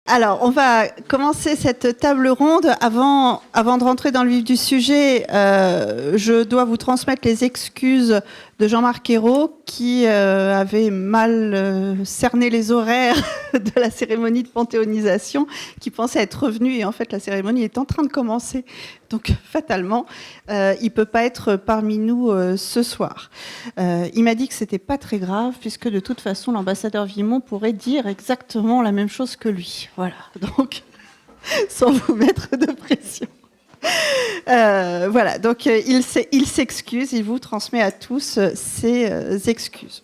Alors, on va commencer cette table ronde. Avant de rentrer dans le vif du sujet, je dois vous transmettre les excuses de Jean-Marc Ayrault qui avait mal cerné les horaires de la cérémonie de panthéonisation, qui pensait être revenu et en fait la cérémonie est en train de commencer. Donc fatalement, il ne peut pas être parmi nous ce soir. Il m'a dit que c'était pas très grave puisque de toute façon l'ambassadeur Vimont pourrait dire exactement la même chose que lui. Voilà, donc sans vous mettre de pression. Voilà, donc il s'excuse, il vous transmet à tous ses excuses.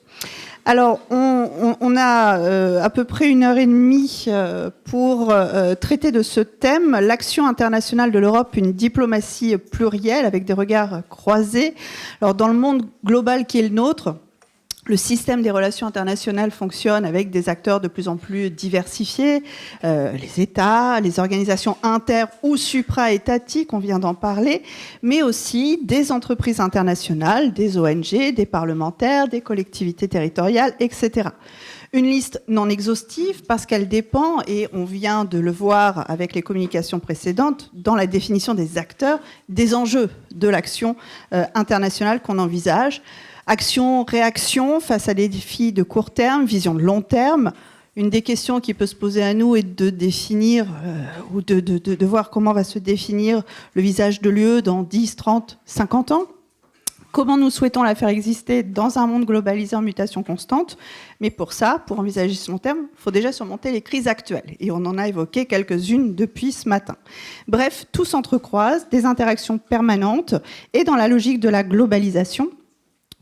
Alors, on a à peu près 1h30 pour traiter de ce thème, l'action internationale de l'Europe, une diplomatie plurielle avec des regards croisés. Alors, dans le monde global qui est le nôtre, le système des relations internationales fonctionne avec des acteurs de plus en plus diversifiés, les États, les organisations inter- ou supra-étatiques, on vient d'en parler, mais aussi des entreprises internationales, des ONG, des parlementaires, des collectivités territoriales, etc. Une liste non exhaustive parce qu'elle dépend, et on vient de le voir avec les communications précédentes, dans la définition des acteurs, des enjeux de l'action internationale qu'on envisage. Action, réaction face à des défis de court terme, vision de long terme. Une des questions qui peut se poser à nous est de définir ou de voir comment va se définir le visage de l'UE dans 10, 30, 50 ans. Comment nous souhaitons la faire exister dans un monde globalisé en mutation constante. Mais pour ça, pour envisager ce long terme, il faut déjà surmonter les crises actuelles. Et on en a évoqué quelques-unes depuis ce matin. Bref, tout s'entrecroise, des interactions permanentes et dans la logique de la globalisation,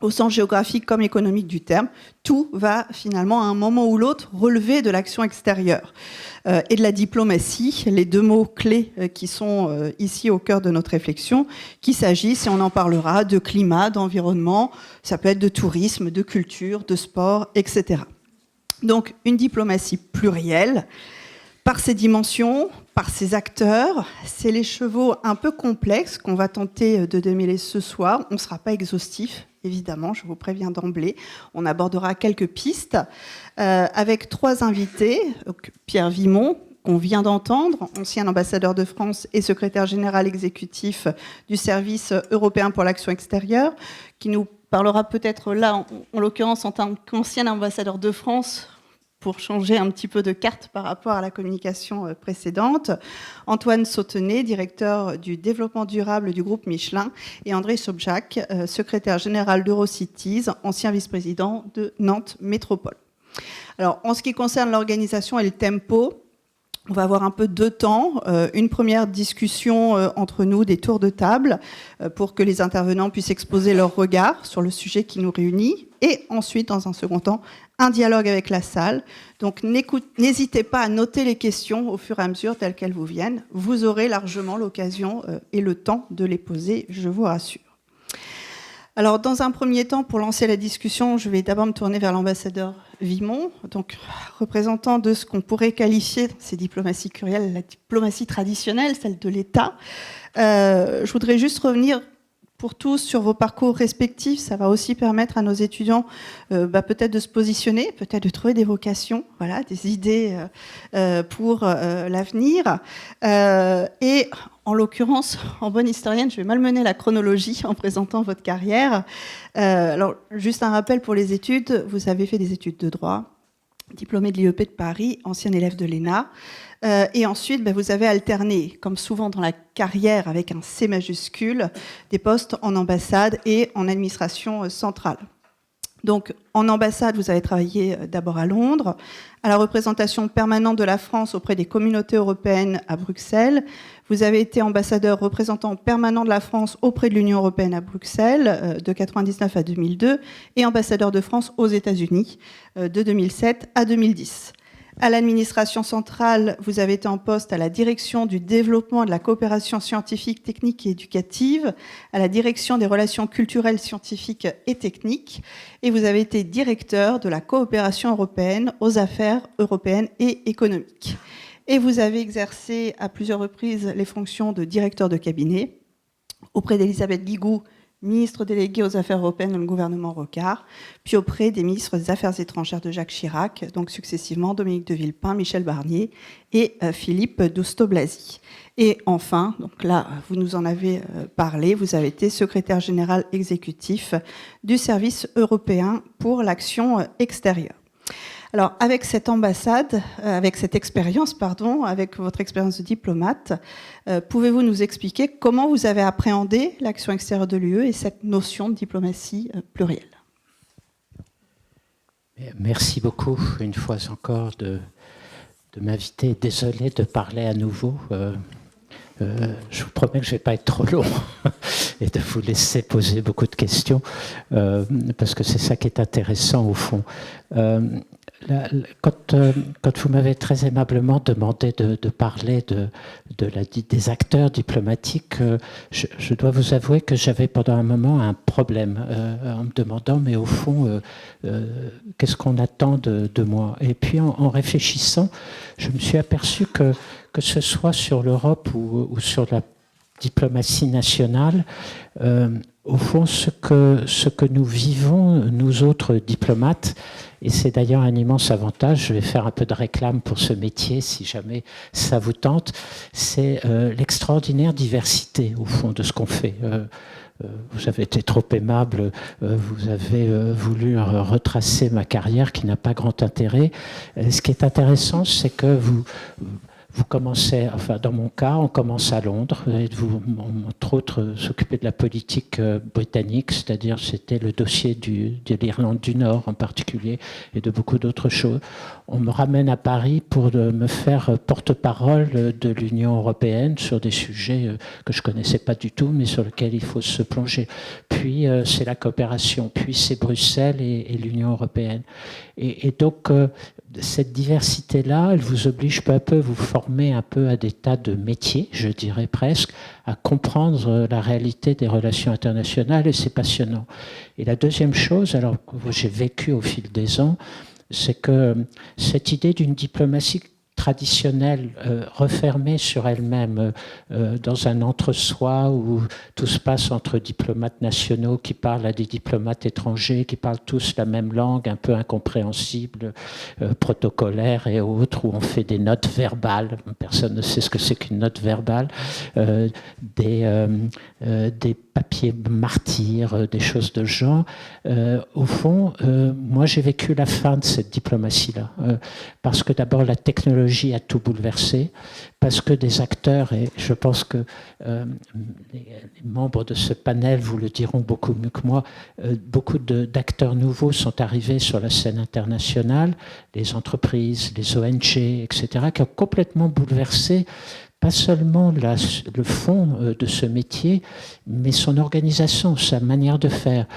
au sens géographique comme économique du terme, tout va finalement à un moment ou l'autre relever de l'action extérieure et de la diplomatie, les deux mots clés qui sont ici au cœur de notre réflexion, qu'il s'agisse, et on en parlera, de climat, d'environnement, ça peut être de tourisme, de culture, de sport, etc. Donc une diplomatie plurielle, par ses dimensions, par ses acteurs, c'est les chevaux un peu complexes qu'on va tenter de démêler ce soir. On ne sera pas exhaustif, évidemment, je vous préviens d'emblée. On abordera quelques pistes avec 3 invités. Donc, Pierre Vimont, qu'on vient d'entendre, ancien ambassadeur de France et secrétaire général exécutif du Service européen pour l'action extérieure, qui nous parlera peut-être là, en l'occurrence, en tant qu'ancien ambassadeur de France, pour changer un petit peu de carte par rapport à la communication précédente. Antoine Sautenet, directeur du développement durable du groupe Michelin, et André Sobczak, secrétaire général d'Eurocities, ancien vice-président de Nantes Métropole. Alors, en ce qui concerne l'organisation et le tempo, on va avoir un peu 2 temps, une première discussion entre nous, des tours de table, pour que les intervenants puissent exposer leur regard sur le sujet qui nous réunit, et ensuite, dans un second temps, un dialogue avec la salle. Donc n'hésitez pas à noter les questions au fur et à mesure telles qu'elles vous viennent. Vous aurez largement l'occasion et le temps de les poser, je vous rassure. Alors, dans un premier temps, pour lancer la discussion, je vais d'abord me tourner vers l'ambassadeur Vimont, donc représentant de ce qu'on pourrait qualifier, dans ces diplomaties plurielles, la diplomatie traditionnelle, celle de l'État. Je voudrais juste revenir pour tous sur vos parcours respectifs. Ça va aussi permettre à nos étudiants peut-être de se positionner, peut-être de trouver des vocations, voilà, des idées pour l'avenir. Et en l'occurrence, en bonne historienne, je vais malmener la chronologie en présentant votre carrière. Alors, juste un rappel pour les études. Vous avez fait des études de droit, diplômé de l'IEP de Paris, ancien élève de l'ENA. Et ensuite, vous avez alterné, comme souvent dans la carrière avec un C majuscule, des postes en ambassade et en administration centrale. Donc, en ambassade, vous avez travaillé d'abord à Londres, à la représentation permanente de la France auprès des communautés européennes à Bruxelles. Vous avez été ambassadeur représentant permanent de la France auprès de l'Union européenne à Bruxelles de 1999 à 2002 et ambassadeur de France aux États-Unis de 2007 à 2010. À l'administration centrale, vous avez été en poste à la direction du développement et de la coopération scientifique, technique et éducative, à la direction des relations culturelles, scientifiques et techniques, et vous avez été directeur de la coopération européenne aux affaires européennes et économiques. Et vous avez exercé à plusieurs reprises les fonctions de directeur de cabinet auprès d'Elisabeth Guigou, ministre délégué aux Affaires européennes dans le gouvernement Rocard, puis auprès des ministres des Affaires étrangères de Jacques Chirac, donc successivement Dominique de Villepin, Michel Barnier et Philippe Douste-Blazy. Et enfin, donc là, vous nous en avez parlé, vous avez été secrétaire général exécutif du service européen pour l'action extérieure. Alors, avec cette ambassade, avec cette expérience, pardon, avec votre expérience de diplomate, pouvez-vous nous expliquer comment vous avez appréhendé l'action extérieure de l'UE et cette notion de diplomatie plurielle? Merci beaucoup, une fois encore, de m'inviter. Désolé de parler à nouveau. Je vous promets que je ne vais pas être trop long et de vous laisser poser beaucoup de questions, parce que c'est ça qui est intéressant au fond. Quand vous m'avez très aimablement demandé de parler des acteurs diplomatiques, je dois vous avouer que j'avais pendant un moment un problème en me demandant, mais au fond, qu'est-ce qu'on attend de moi? Et puis en réfléchissant, je me suis aperçu que ce soit sur l'Europe ou sur la diplomatie nationale, au fond, ce que nous vivons, nous autres diplomates, et c'est d'ailleurs un immense avantage, je vais faire un peu de réclame pour ce métier si jamais ça vous tente, c'est l'extraordinaire diversité, au fond, de ce qu'on fait. Vous avez été trop aimable, vous avez voulu retracer ma carrière qui n'a pas grand intérêt. Ce qui est intéressant, c'est que vous commencez, enfin dans mon cas, on commence à Londres, et vous, entre autres, s'occuper de la politique britannique, c'est-à-dire c'était le dossier de l'Irlande du Nord en particulier, et de beaucoup d'autres choses. On me ramène à Paris pour me faire porte-parole de l'Union européenne sur des sujets que je ne connaissais pas du tout, mais sur lesquels il faut se plonger. Puis c'est la coopération, puis c'est Bruxelles et l'Union européenne. Et donc, cette diversité-là, elle vous oblige peu à peu, vous former un peu à des tas de métiers, je dirais presque, à comprendre la réalité des relations internationales, et c'est passionnant. Et la deuxième chose, alors que j'ai vécu au fil des ans, c'est que cette idée d'une diplomatie traditionnelle, refermée sur elle-même, dans un entre-soi où tout se passe entre diplomates nationaux qui parlent à des diplomates étrangers, qui parlent tous la même langue, un peu incompréhensible, protocolaire et autres, où on fait des notes verbales. Personne ne sait ce que c'est qu'une note verbale. Des papiers martyrs, des choses de genre. Au fond, moi j'ai vécu la fin de cette diplomatie-là, parce que d'abord la technologie a tout bouleversé, parce que des acteurs, et je pense que les membres de ce panel vous le diront beaucoup mieux que moi, beaucoup d'acteurs nouveaux sont arrivés sur la scène internationale, les entreprises, les ONG, etc., qui ont complètement bouleversé pas seulement le fond de ce métier, mais son organisation, sa manière de faire.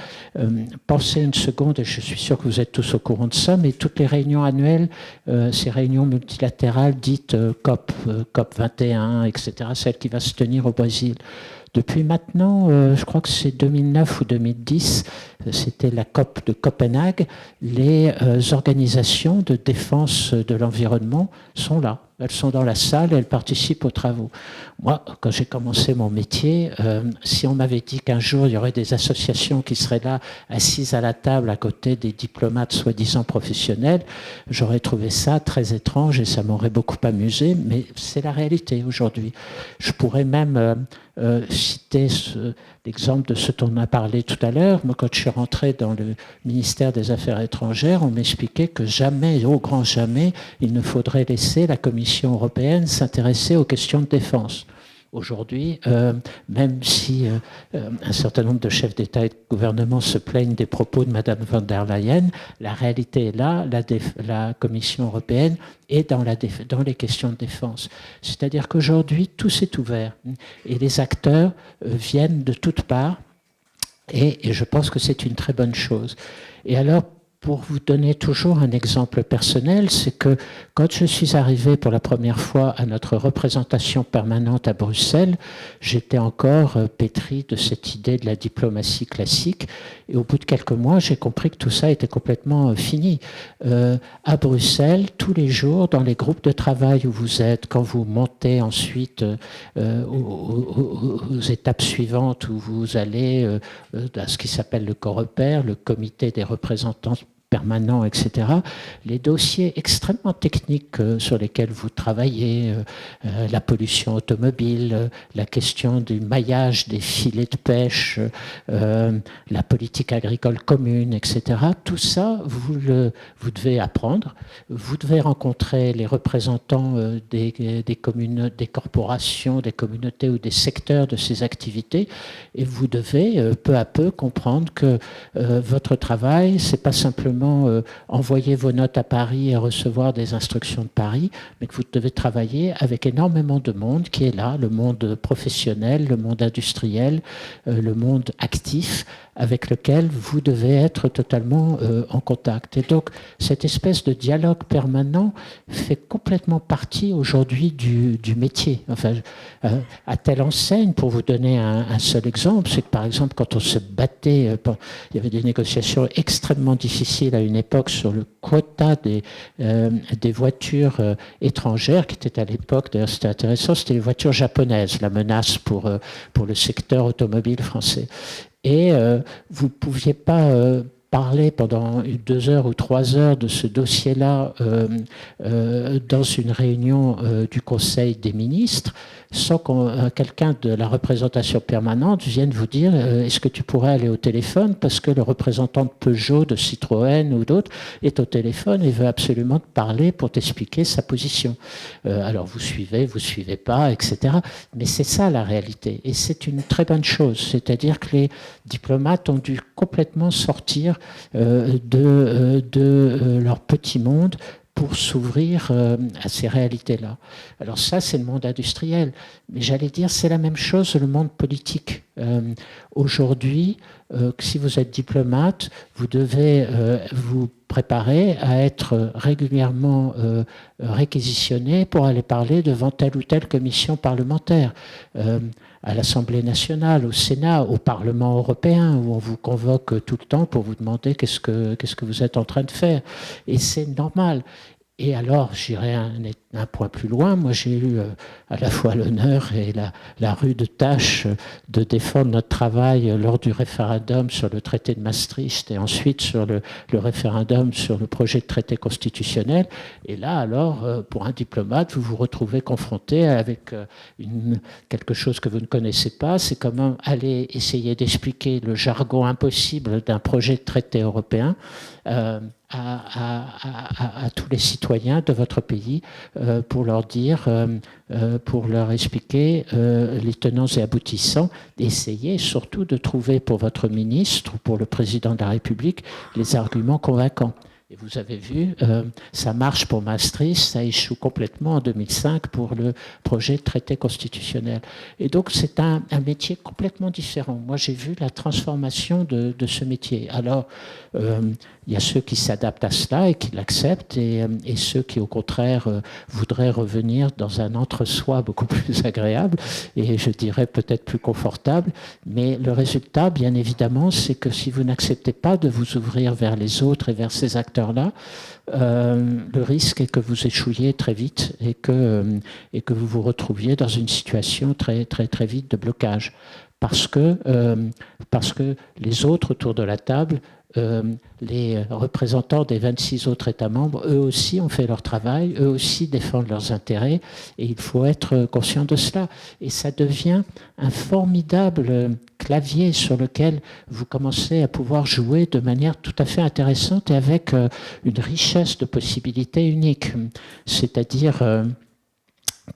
Pensez une seconde, et je suis sûr que vous êtes tous au courant de ça, mais toutes les réunions annuelles, ces réunions multilatérales dites COP 21, etc., celle qui va se tenir au Brésil. Depuis maintenant, je crois que c'est 2009 ou 2010, c'était la COP de Copenhague, les organisations de défense de l'environnement sont là. Elles sont dans la salle et elles participent aux travaux. Moi, quand j'ai commencé mon métier, si on m'avait dit qu'un jour il y aurait des associations qui seraient là, assises à la table à côté des diplomates soi-disant professionnels, j'aurais trouvé ça très étrange et ça m'aurait beaucoup amusé, mais c'est la réalité aujourd'hui. Je pourrais même citer l'exemple de ce dont on a parlé tout à l'heure. Moi, quand je suis rentré dans le ministère des Affaires étrangères, on m'expliquait que jamais, au grand jamais, il ne faudrait laisser la Commission européenne s'intéresser aux questions de défense. Aujourd'hui, même si un certain nombre de chefs d'État et de gouvernement se plaignent des propos de Mme von der Leyen, la réalité est là, la Commission européenne est dans les questions de défense. C'est-à-dire qu'aujourd'hui, tout s'est ouvert et les acteurs viennent de toutes parts et je pense que c'est une très bonne chose. Et alors, pour vous donner toujours un exemple personnel, c'est que quand je suis arrivé pour la première fois à notre représentation permanente à Bruxelles, j'étais encore pétri de cette idée de la diplomatie classique. Et au bout de quelques mois, j'ai compris que tout ça était complètement fini. À Bruxelles, tous les jours, dans les groupes de travail où vous êtes, quand vous montez ensuite aux étapes suivantes où vous allez à ce qui s'appelle le Coreper, le comité des représentants permanents, etc. Les dossiers extrêmement techniques sur lesquels vous travaillez, la pollution automobile, la question du maillage des filets de pêche, la politique agricole commune, etc. Tout ça, vous devez apprendre. Vous devez rencontrer les représentants des communes, des corporations, des communautés ou des secteurs de ces activités, et vous devez peu à peu comprendre que votre travail, c'est pas simplement envoyer vos notes à Paris et recevoir des instructions de Paris, mais que vous devez travailler avec énormément de monde qui est là, le monde professionnel, le monde industriel, le monde actif, avec lequel vous devez être totalement en contact. Et donc, cette espèce de dialogue permanent fait complètement partie aujourd'hui du métier. Enfin, à telle enseigne, pour vous donner un seul exemple, c'est que par exemple, quand on se battait, il y avait des négociations extrêmement difficiles à une époque sur le quota des voitures étrangères, qui étaient à l'époque, d'ailleurs c'était intéressant, c'était les voitures japonaises, la menace pour le secteur automobile français. Et vous ne pouviez pas parler pendant 2 heures ou 3 heures de ce dossier-là dans une réunion du Conseil des ministres sans que quelqu'un de la représentation permanente vienne vous dire est-ce que tu pourrais aller au téléphone parce que le représentant de Peugeot, de Citroën ou d'autres est au téléphone et veut absolument te parler pour t'expliquer sa position. Alors vous suivez pas, etc. Mais c'est ça la réalité. Et c'est une très bonne chose. C'est-à-dire que les diplomates ont dû complètement sortir de leur petit monde pour s'ouvrir à ces réalités-là. Alors ça, c'est le monde industriel. Mais j'allais dire, c'est la même chose le monde politique. Aujourd'hui, si vous êtes diplomate, vous devez vous préparer à être régulièrement réquisitionné pour aller parler devant telle ou telle commission parlementaire. À l'Assemblée nationale, au Sénat, au Parlement européen, où on vous convoque tout le temps pour vous demander qu'est-ce que vous êtes en train de faire. Et c'est normal. Et alors, j'irai un point plus loin. Moi, j'ai eu à la fois l'honneur et la rude tâche de défendre notre travail lors du référendum sur le traité de Maastricht et ensuite sur le référendum sur le projet de traité constitutionnel. Et là, alors, pour un diplomate, vous vous retrouvez confronté avec quelque chose que vous ne connaissez pas. C'est comment aller essayer d'expliquer le jargon impossible d'un projet de traité européen à tous les citoyens de votre pays pour leur dire, pour leur expliquer les tenants et aboutissants. Essayez surtout de trouver pour votre ministre ou pour le président de la République les arguments convaincants. Et vous avez vu, ça marche pour Maastricht, ça échoue complètement en 2005 pour le projet de traité constitutionnel. Et donc c'est un métier complètement différent. Moi j'ai vu la transformation de ce métier. Alors il y a ceux qui s'adaptent à cela et qui l'acceptent et ceux qui au contraire voudraient revenir dans un entre-soi beaucoup plus agréable et je dirais peut-être plus confortable. Mais le résultat, bien évidemment, c'est que si vous n'acceptez pas de vous ouvrir vers les autres et vers ces acteurs-là, le risque est que vous échouiez très vite et que vous vous retrouviez dans une situation très, très, très vite de blocage. Parce que les autres autour de la table, les représentants des 26 autres États membres, eux aussi ont fait leur travail, eux aussi défendent leurs intérêts, et il faut être conscient de cela. Et ça devient un formidable clavier sur lequel vous commencez à pouvoir jouer de manière tout à fait intéressante et avec une richesse de possibilités uniques. C'est-à-dire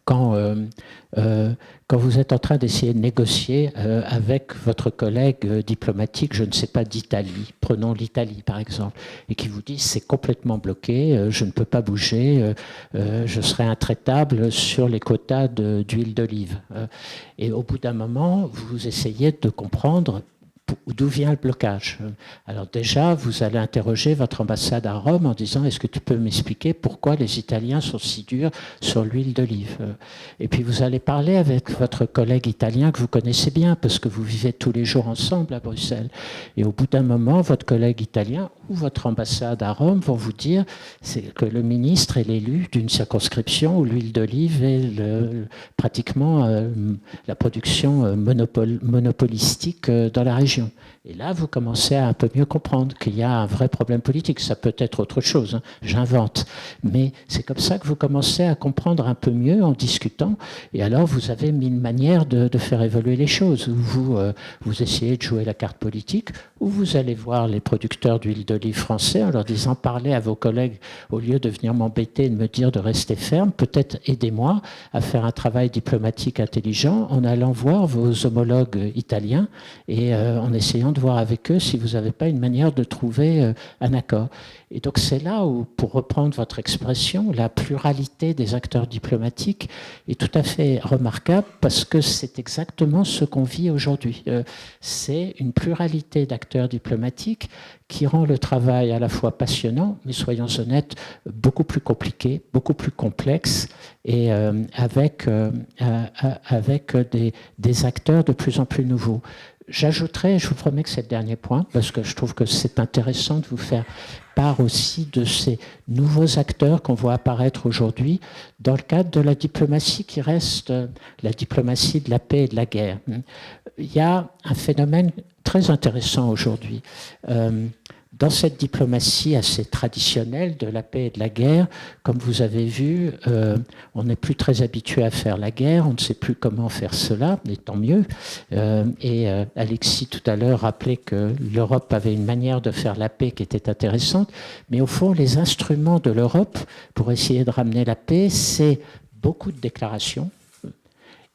quand vous êtes en train d'essayer de négocier avec votre collègue diplomatique, je ne sais pas, d'Italie, prenons l'Italie par exemple, et qui vous dit c'est complètement bloqué, je ne peux pas bouger, je serai intraitable sur les quotas d'huile d'olive. Et au bout d'un moment, vous essayez de comprendre D'où vient le blocage? Alors déjà, vous allez interroger votre ambassade à Rome en disant, est-ce que tu peux m'expliquer pourquoi les Italiens sont si durs sur l'huile d'olive? Et puis vous allez parler avec votre collègue italien que vous connaissez bien, parce que vous vivez tous les jours ensemble à Bruxelles. Et au bout d'un moment, votre collègue italien ou votre ambassade à Rome vont vous dire que le ministre est l'élu d'une circonscription où l'huile d'olive est pratiquement la production monopolistique dans la région. Et là, vous commencez à un peu mieux comprendre qu'il y a un vrai problème politique. Ça peut être autre chose, hein, j'invente. Mais c'est comme ça que vous commencez à comprendre un peu mieux en discutant. Et alors, vous avez mille manières de faire évoluer les choses. Vous essayez de jouer la carte politique, ou vous allez voir les producteurs d'huile d'olive français en leur disant, parlez à vos collègues, au lieu de venir m'embêter et de me dire de rester ferme, peut-être aidez-moi à faire un travail diplomatique intelligent en allant voir vos homologues italiens et en essayant de voir avec eux si vous n'avez pas une manière de trouver un accord. Et donc c'est là où, pour reprendre votre expression, la pluralité des acteurs diplomatiques est tout à fait remarquable, parce que c'est exactement ce qu'on vit aujourd'hui. C'est une pluralité d'acteurs diplomatiques qui rend le travail à la fois passionnant, mais soyons honnêtes, beaucoup plus compliqué, beaucoup plus complexe, et avec des acteurs de plus en plus nouveaux. J'ajouterais, je vous promets que c'est le dernier point, parce que je trouve que c'est intéressant de vous faire part aussi de ces nouveaux acteurs qu'on voit apparaître aujourd'hui dans le cadre de la diplomatie qui reste la diplomatie de la paix et de la guerre. Il y a un phénomène très intéressant aujourd'hui. Dans cette diplomatie assez traditionnelle de la paix et de la guerre, comme vous avez vu, on n'est plus très habitué à faire la guerre, on ne sait plus comment faire cela, mais tant mieux. Et Alexis tout à l'heure rappelait que l'Europe avait une manière de faire la paix qui était intéressante, mais au fond, les instruments de l'Europe pour essayer de ramener la paix, c'est beaucoup de déclarations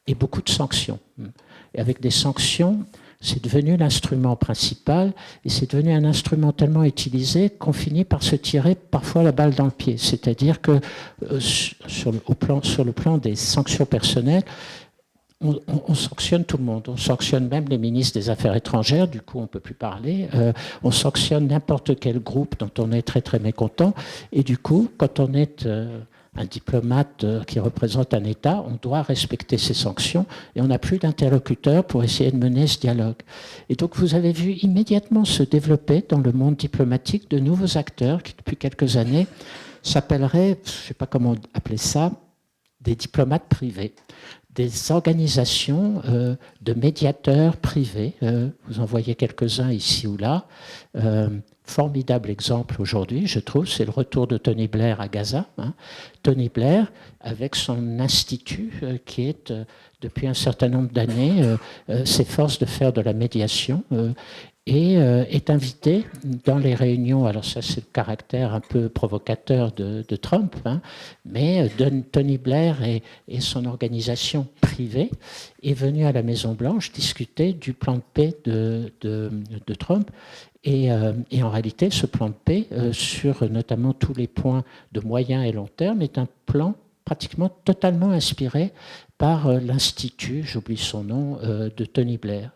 et beaucoup de sanctions. Et avec des sanctions, c'est devenu l'instrument principal, et c'est devenu un instrument tellement utilisé qu'on finit par se tirer parfois la balle dans le pied. C'est-à-dire que sur le plan des sanctions personnelles, on sanctionne tout le monde. On sanctionne même les ministres des Affaires étrangères, du coup on ne peut plus parler. On sanctionne n'importe quel groupe dont on est très très mécontent. Et du coup, quand on est un diplomate qui représente un État, on doit respecter ces sanctions et on n'a plus d'interlocuteur pour essayer de mener ce dialogue. Et donc vous avez vu immédiatement se développer dans le monde diplomatique de nouveaux acteurs qui depuis quelques années s'appelleraient, je ne sais pas comment appeler ça, des diplomates privés, des organisations de médiateurs privés. Vous en voyez quelques-uns ici ou là. Formidable exemple aujourd'hui, je trouve, c'est le retour de Tony Blair à Gaza. Tony Blair, avec son institut qui est, depuis un certain nombre d'années, s'efforce de faire de la médiation et est invité dans les réunions, alors ça c'est le caractère un peu provocateur de Trump, mais Tony Blair et son organisation privée est venu à la Maison-Blanche discuter du plan de paix de Trump. Et en réalité, ce plan de paix, sur notamment tous les points de moyen et long terme, est un plan pratiquement totalement inspiré par l'Institut, j'oublie son nom, de Tony Blair.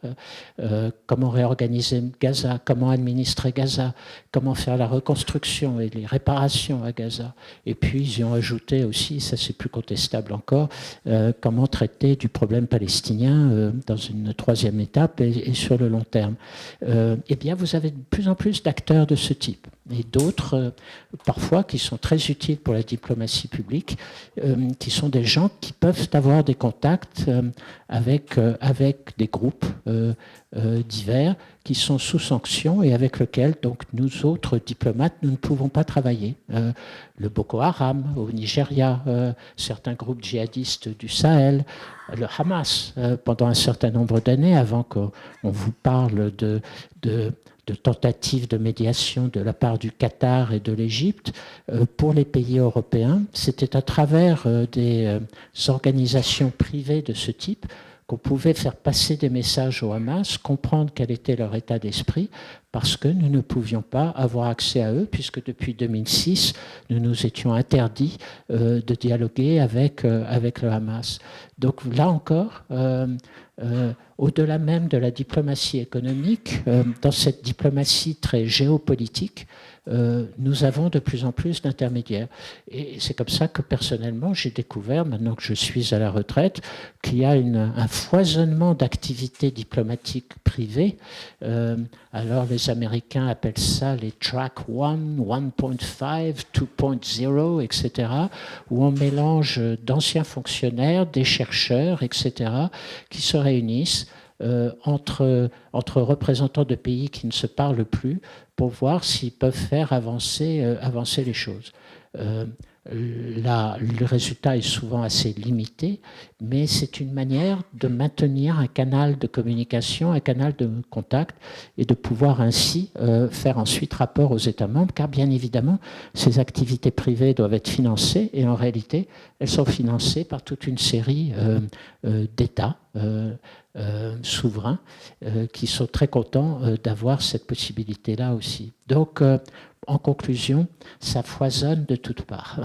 Comment réorganiser Gaza, comment administrer Gaza, comment faire la reconstruction et les réparations à Gaza. Et puis, ils y ont ajouté aussi, ça c'est plus contestable encore, comment traiter du problème palestinien dans une troisième étape et sur le long terme. Eh bien, vous avez de plus en plus d'acteurs de ce type. Et d'autres, parfois, qui sont très utiles pour la diplomatie publique, qui sont des gens qui peuvent avoir des contacts avec des groupes divers qui sont sous sanction et avec lesquels, donc, nous autres diplomates, nous ne pouvons pas travailler. Le Boko Haram au Nigeria, certains groupes djihadistes du Sahel, le Hamas, pendant un certain nombre d'années, avant qu'on vous parle de tentatives de médiation de la part du Qatar et de l'Égypte, pour les pays européens, c'était à travers des organisations privées de ce type qu'on pouvait faire passer des messages au Hamas, comprendre quel était leur état d'esprit, parce que nous ne pouvions pas avoir accès à eux, puisque depuis 2006, nous nous étions interdits de dialoguer avec le Hamas. Donc là encore, au-delà même de la diplomatie économique, dans cette diplomatie très géopolitique, nous avons de plus en plus d'intermédiaires. Et c'est comme ça que personnellement, j'ai découvert, maintenant que je suis à la retraite, qu'il y a un foisonnement d'activités diplomatiques privées. Alors les Américains appellent ça les track 1, 1.5, 2.0, etc., où on mélange d'anciens fonctionnaires, des chercheurs, etc., qui se réunissent entre représentants de pays qui ne se parlent plus pour voir s'ils peuvent faire avancer les choses. Là, le résultat est souvent assez limité, mais c'est une manière de maintenir un canal de communication, un canal de contact, et de pouvoir ainsi faire ensuite rapport aux États membres, car bien évidemment, ces activités privées doivent être financées, et en réalité, elles sont financées par toute une série d'États souverains qui sont très contents d'avoir cette possibilité-là aussi. Donc, en conclusion, ça foisonne de toutes parts.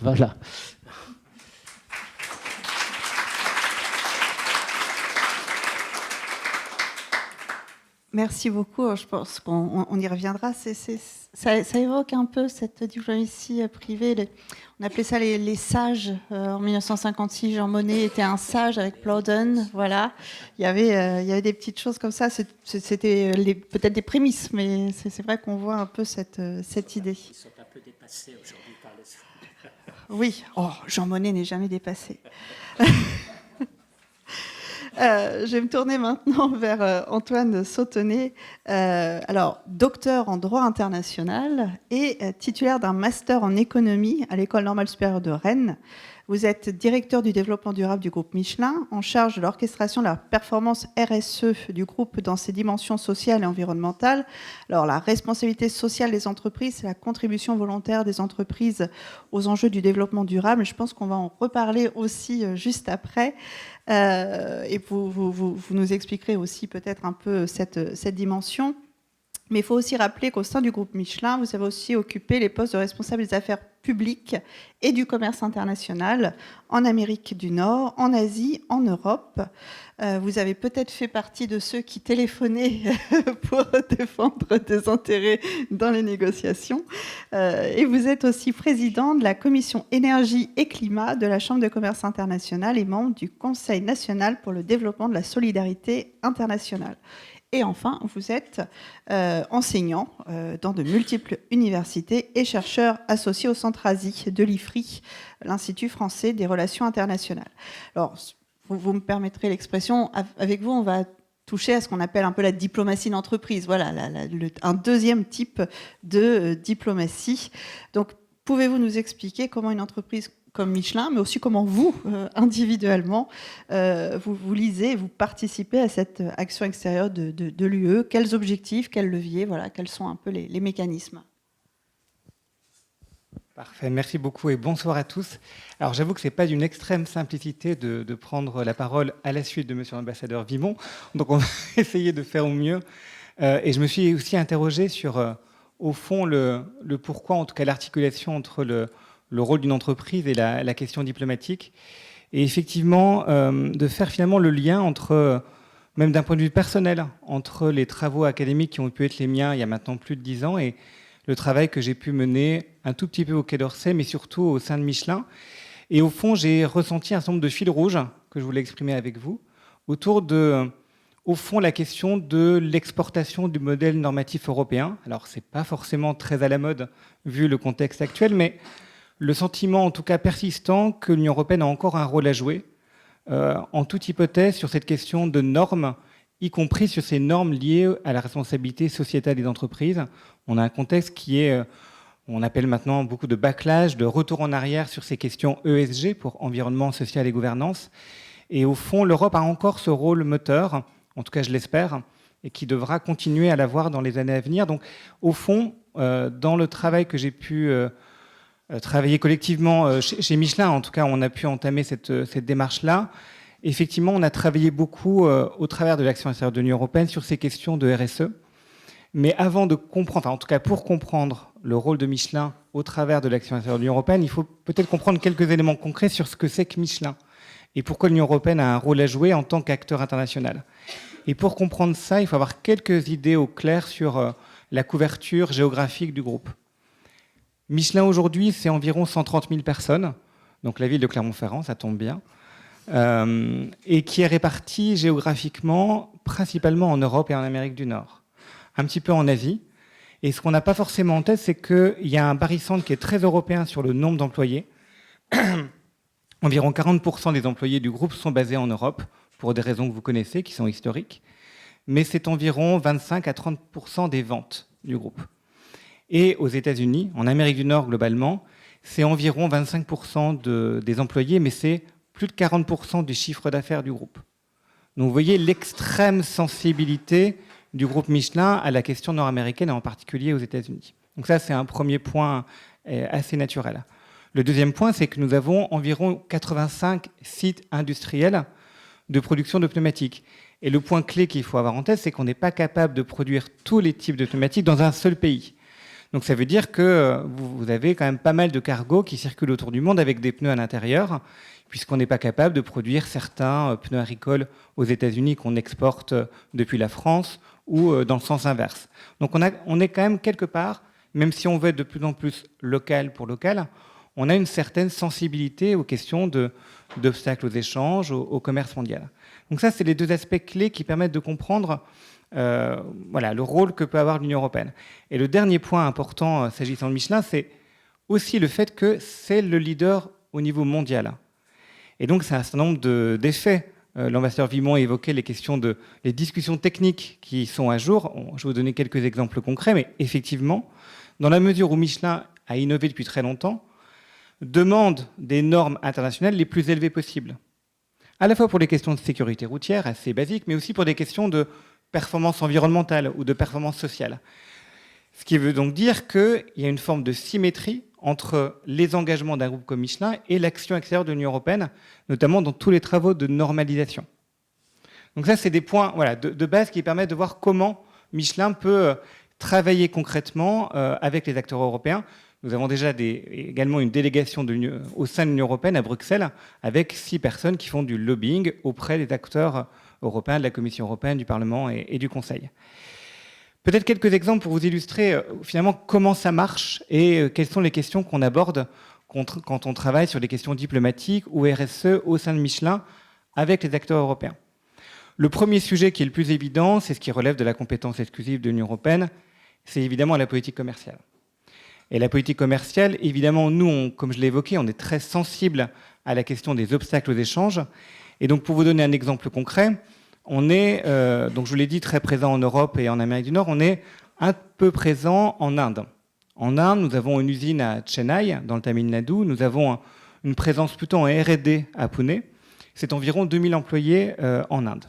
Voilà. Merci beaucoup. Je pense qu'on y reviendra. Ça évoque un peu cette diplomatie privée. On appelait ça les sages. En 1956, Jean Monnet était un sage avec Plowden. Voilà. Il y avait des petites choses comme ça. C'était peut-être des prémices, mais c'est vrai qu'on voit un peu cette idée. Ils sont un peu dépassés aujourd'hui par les... Oui. Oh, Jean Monnet n'est jamais dépassé. Je vais me tourner maintenant vers Antoine Sautonnet. Alors, docteur en droit international et titulaire d'un master en économie à l'École normale supérieure de Rennes. Vous êtes directeur du développement durable du groupe Michelin, en charge de l'orchestration de la performance RSE du groupe dans ses dimensions sociales et environnementales. Alors, la responsabilité sociale des entreprises, c'est la contribution volontaire des entreprises aux enjeux du développement durable. Je pense qu'on va en reparler aussi juste après. Et vous nous expliquerez aussi peut-être un peu cette dimension. Mais il faut aussi rappeler qu'au sein du groupe Michelin, vous avez aussi occupé les postes de responsable des affaires publiques et du commerce international en Amérique du Nord, en Asie, en Europe. Vous avez peut-être fait partie de ceux qui téléphonaient pour défendre des intérêts dans les négociations. Et vous êtes aussi président de la commission énergie et climat de la Chambre de commerce internationale et membre du Conseil national pour le développement de la solidarité internationale. Et enfin, vous êtes enseignant dans de multiples universités et chercheur associé au Centre Asie de l'IFRI, l'Institut français des relations internationales. Alors, vous me permettrez l'expression, avec vous, on va toucher à ce qu'on appelle un peu la diplomatie d'entreprise. Voilà, un deuxième type de diplomatie. Donc, pouvez-vous nous expliquer comment une entreprise comme Michelin, mais aussi comment vous, individuellement, vous lisez, vous participez à cette action extérieure de l'UE. Quels objectifs, quels leviers, voilà, quels sont un peu les mécanismes? Parfait, merci beaucoup et bonsoir à tous. Alors j'avoue que ce n'est pas d'une extrême simplicité de prendre la parole à la suite de Monsieur l'ambassadeur Vimont, donc on va essayer de faire au mieux. Et je me suis aussi interrogé sur, au fond, le pourquoi, en tout cas l'articulation entre le rôle d'une entreprise et la question diplomatique. Et effectivement, de faire finalement le lien entre, même d'un point de vue personnel, entre les travaux académiques qui ont pu être les miens il y a maintenant plus de 10 ans et le travail que j'ai pu mener un tout petit peu au Quai d'Orsay, mais surtout au sein de Michelin. Et au fond, j'ai ressenti un certain nombre de fils rouges que je voulais exprimer avec vous, autour de, au fond, la question de l'exportation du modèle normatif européen. Alors, ce n'est pas forcément très à la mode, vu le contexte actuel, mais le sentiment, en tout cas persistant, que l'Union européenne a encore un rôle à jouer, en toute hypothèse, sur cette question de normes, y compris sur ces normes liées à la responsabilité sociétale des entreprises. On a un contexte qui est, on appelle maintenant beaucoup de backlash, de retour en arrière sur ces questions ESG, pour environnement, social et gouvernance. Et au fond, l'Europe a encore ce rôle moteur, en tout cas je l'espère, et qui devra continuer à l'avoir dans les années à venir. Donc au fond, dans le travail que j'ai pu travailler collectivement chez Michelin, en tout cas on a pu entamer cette démarche-là. Effectivement, on a travaillé beaucoup au travers de l'action extérieure de l'Union européenne sur ces questions de RSE. Mais avant de comprendre, enfin en tout cas pour comprendre le rôle de Michelin au travers de l'action extérieure de l'Union européenne, il faut peut-être comprendre quelques éléments concrets sur ce que c'est que Michelin et pourquoi l'Union européenne a un rôle à jouer en tant qu'acteur international. Et pour comprendre ça, il faut avoir quelques idées au clair sur la couverture géographique du groupe. Michelin aujourd'hui, c'est environ 130 000 personnes, donc la ville de Clermont-Ferrand, ça tombe bien, et qui est répartie géographiquement principalement en Europe et en Amérique du Nord, un petit peu en Asie. Et ce qu'on n'a pas forcément en tête, c'est qu'il y a un barycentre qui est très européen sur le nombre d'employés. Environ 40% des employés du groupe sont basés en Europe, pour des raisons que vous connaissez, qui sont historiques. Mais c'est environ 25 à 30% des ventes du groupe. Et aux États-Unis, en Amérique du Nord globalement, c'est environ 25% des employés, mais c'est plus de 40% du chiffre d'affaires du groupe. Donc vous voyez l'extrême sensibilité du groupe Michelin à la question nord-américaine, et en particulier aux États-Unis. Donc ça, c'est un premier point assez naturel. Le deuxième point, c'est que nous avons environ 85 sites industriels de production de pneumatiques. Et le point clé qu'il faut avoir en tête, c'est qu'on n'est pas capable de produire tous les types de pneumatiques dans un seul pays. Donc ça veut dire que vous avez quand même pas mal de cargos qui circulent autour du monde avec des pneus à l'intérieur, puisqu'on n'est pas capable de produire certains pneus agricoles aux États-Unis qu'on exporte depuis la France ou dans le sens inverse. Donc on est quand même quelque part, même si on veut être de plus en plus local pour local, on a une certaine sensibilité aux questions d'obstacles aux échanges, au commerce mondial. Donc ça, c'est les deux aspects clés qui permettent de comprendre le rôle que peut avoir l'Union européenne. Et le dernier point important s'agissant de Michelin, c'est aussi le fait que c'est le leader au niveau mondial. Et donc, c'est un certain nombre d'effets. L'ambassadeur Vimont a évoqué les discussions techniques qui sont à jour. Je vais vous donner quelques exemples concrets, mais effectivement, dans la mesure où Michelin a innové depuis très longtemps, demande des normes internationales les plus élevées possibles. À la fois pour les questions de sécurité routière, assez basiques, mais aussi pour des questions de performance environnementale ou de performance sociale. Ce qui veut donc dire qu'il y a une forme de symétrie entre les engagements d'un groupe comme Michelin et l'action extérieure de l'Union européenne, notamment dans tous les travaux de normalisation. Donc ça, c'est des points de base qui permettent de voir comment Michelin peut travailler concrètement avec les acteurs européens. Nous avons déjà également une délégation au sein de l'Union européenne à Bruxelles avec 6 personnes qui font du lobbying auprès des acteurs européens, de la Commission européenne, du Parlement et du Conseil. Peut-être quelques exemples pour vous illustrer finalement comment ça marche et quelles sont les questions qu'on aborde quand on travaille sur les questions diplomatiques ou RSE au sein de Michelin avec les acteurs européens. Le premier sujet qui est le plus évident, c'est ce qui relève de la compétence exclusive de l'Union européenne, c'est évidemment la politique commerciale. Et la politique commerciale, évidemment, nous, comme je l'ai évoqué, on est très sensible à la question des obstacles aux échanges. Et donc, pour vous donner un exemple concret, on est, donc je vous l'ai dit, très présent en Europe et en Amérique du Nord, on est un peu présent en Inde. En Inde, nous avons une usine à Chennai, dans le Tamil Nadu. Nous avons une présence plutôt en R&D à Pune. C'est environ 2000 employés en Inde.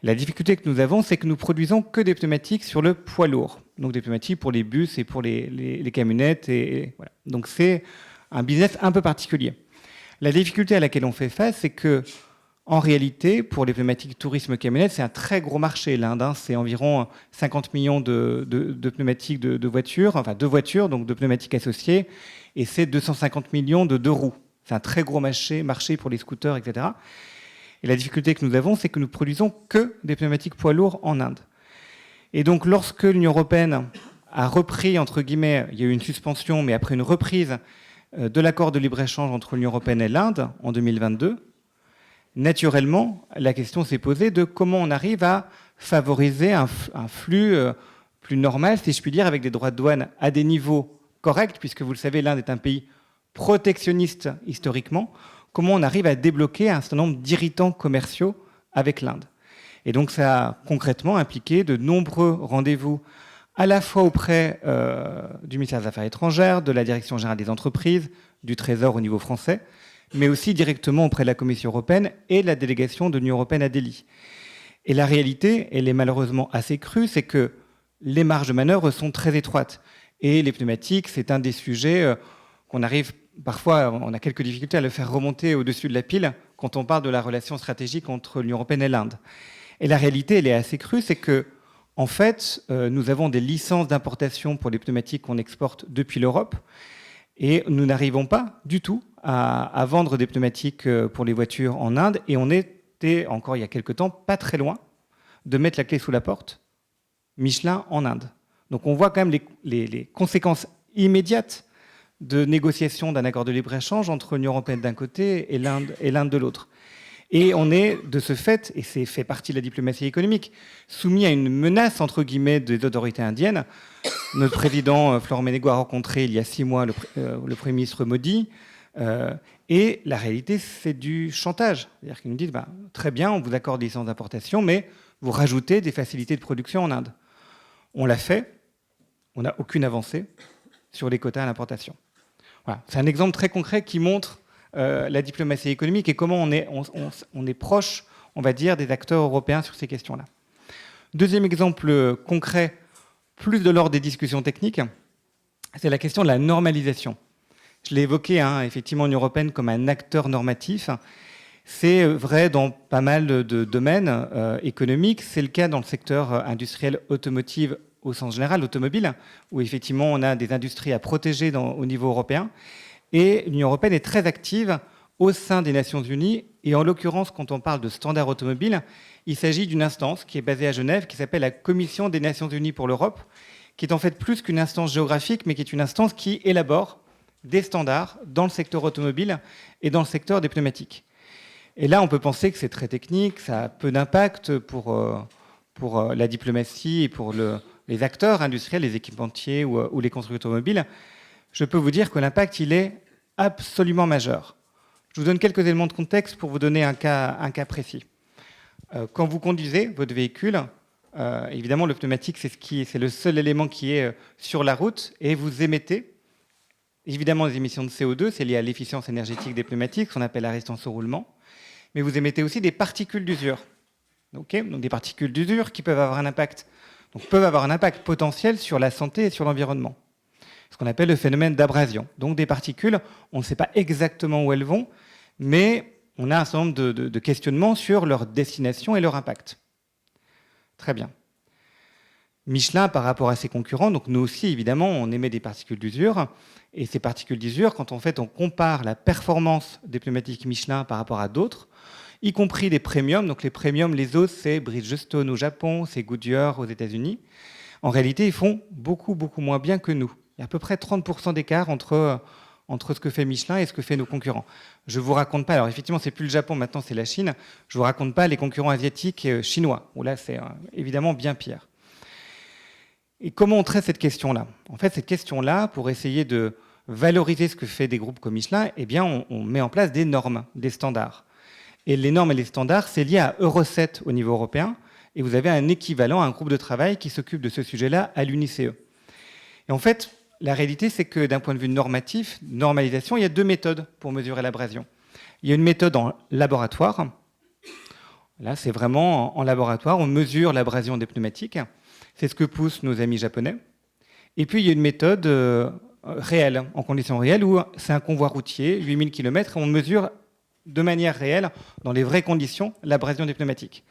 La difficulté que nous avons, c'est que nous produisons que des pneumatiques sur le poids lourd. Donc des pneumatiques pour les bus et pour les camionnettes. Et voilà. Donc c'est un business un peu particulier. La difficulté à laquelle on fait face, c'est que en réalité, pour les pneumatiques tourisme camionnettes, c'est un très gros marché. L'Inde, c'est environ 50 millions de pneumatiques de voitures, enfin de voitures, donc de pneumatiques associées, et c'est 250 millions de deux roues. C'est un très gros marché pour les scooters, etc. Et la difficulté que nous avons, c'est que nous produisons que des pneumatiques poids lourds en Inde. Et donc, lorsque l'Union européenne a repris, entre guillemets, il y a eu une suspension, mais après une reprise de l'accord de libre-échange entre l'Union européenne et l'Inde en 2022, naturellement, la question s'est posée de comment on arrive à favoriser un flux plus normal, si je puis dire, avec des droits de douane à des niveaux corrects, puisque vous le savez, l'Inde est un pays protectionniste historiquement. Comment on arrive à débloquer un certain nombre d'irritants commerciaux avec l'Inde. Et donc ça a concrètement impliqué de nombreux rendez-vous à la fois auprès du ministère des Affaires étrangères, de la Direction générale des entreprises, du Trésor au niveau français, mais aussi directement auprès de la Commission européenne et de la délégation de l'Union européenne à Delhi. Et la réalité, elle est malheureusement assez crue, c'est que les marges de manœuvre sont très étroites. Et les pneumatiques, c'est un des sujets qu'on arrive parfois, on a quelques difficultés à le faire remonter au-dessus de la pile quand on parle de la relation stratégique entre l'Union européenne et l'Inde. Et la réalité, elle est assez crue, c'est que En fait, nous avons des licences d'importation pour les pneumatiques qu'on exporte depuis l'Europe, et nous n'arrivons pas du tout à vendre des pneumatiques pour les voitures en Inde, et on était, encore il y a quelque temps, pas très loin de mettre la clé sous la porte, Michelin en Inde. Donc on voit quand même les conséquences immédiates de négociation d'un accord de libre-échange entre l'Union européenne d'un côté et l'Inde de l'autre. Et on est, de ce fait, et c'est fait partie de la diplomatie économique, soumis à une menace, entre guillemets, des autorités indiennes. Notre président, Florent Menegou, a rencontré il y a 6 mois le Premier ministre Modi. Et la réalité, c'est du chantage. C'est-à-dire qu'ils nous disent, très bien, on vous accorde des licences d'importation, mais vous rajoutez des facilités de production en Inde. On l'a fait, on n'a aucune avancée sur les quotas à l'importation. Voilà. C'est un exemple très concret qui montre la diplomatie économique et comment on est proche, on va dire, des acteurs européens sur ces questions-là. Deuxième exemple concret, plus de l'ordre des discussions techniques, c'est la question de la normalisation. Je l'ai évoqué, effectivement, l'Union européenne comme un acteur normatif. C'est vrai dans pas mal de domaines économiques. C'est le cas dans le secteur industriel automotive au sens général, automobile, où effectivement on a des industries à protéger au niveau européen. Et l'Union européenne est très active au sein des Nations unies. Et en l'occurrence, quand on parle de standards automobiles, il s'agit d'une instance qui est basée à Genève, qui s'appelle la Commission des Nations unies pour l'Europe, qui est en fait plus qu'une instance géographique, mais qui est une instance qui élabore des standards dans le secteur automobile et dans le secteur des pneumatiques. Et là, on peut penser que c'est très technique, ça a peu d'impact pour la diplomatie et pour les acteurs industriels, les équipementiers ou les constructeurs automobiles. Je peux vous dire que l'impact, il est absolument majeur. Je vous donne quelques éléments de contexte pour vous donner un cas précis. Quand vous conduisez votre véhicule, évidemment, le pneumatique, c'est le seul élément qui est sur la route, et vous émettez, évidemment, les émissions de CO2, c'est lié à l'efficience énergétique des pneumatiques, ce qu'on appelle la résistance au roulement, mais vous émettez aussi des particules d'usure. Donc des particules d'usure qui peuvent avoir un impact potentiel sur la santé et sur l'environnement. Ce qu'on appelle le phénomène d'abrasion. Donc des particules, on ne sait pas exactement où elles vont, mais on a un certain nombre de questionnements sur leur destination et leur impact. Très bien. Michelin, par rapport à ses concurrents, donc nous aussi, évidemment, on émet des particules d'usure. Et ces particules d'usure, quand on compare la performance des pneumatiques Michelin par rapport à d'autres, y compris des premiums, donc les premiums, les autres, c'est Bridgestone au Japon, c'est Goodyear aux États-Unis. En réalité, ils font beaucoup, beaucoup moins bien que nous. Il y a à peu près 30% d'écart entre ce que fait Michelin et ce que fait nos concurrents. Je ne vous raconte pas, alors effectivement, c'est plus le Japon, maintenant c'est la Chine, je ne vous raconte pas les concurrents asiatiques et chinois, où là, c'est évidemment bien pire. Et comment on traite cette question-là ? En fait, cette question-là, pour essayer de valoriser ce que fait des groupes comme Michelin, eh bien, on met en place des normes, des standards. Et les normes et les standards, c'est lié à Euro 7 au niveau européen, et vous avez un équivalent, un groupe de travail qui s'occupe de ce sujet-là à l'UNICE. Et en fait, la réalité, c'est que d'un point de vue normatif, normalisation, il y a 2 méthodes pour mesurer l'abrasion. Il y a une méthode en laboratoire. Là, c'est vraiment en laboratoire, on mesure l'abrasion des pneumatiques. C'est ce que poussent nos amis japonais. Et puis, il y a une méthode réelle, en conditions réelles, où c'est un convoi routier, 8000 km, et on mesure de manière réelle, dans les vraies conditions, l'abrasion des pneumatiques.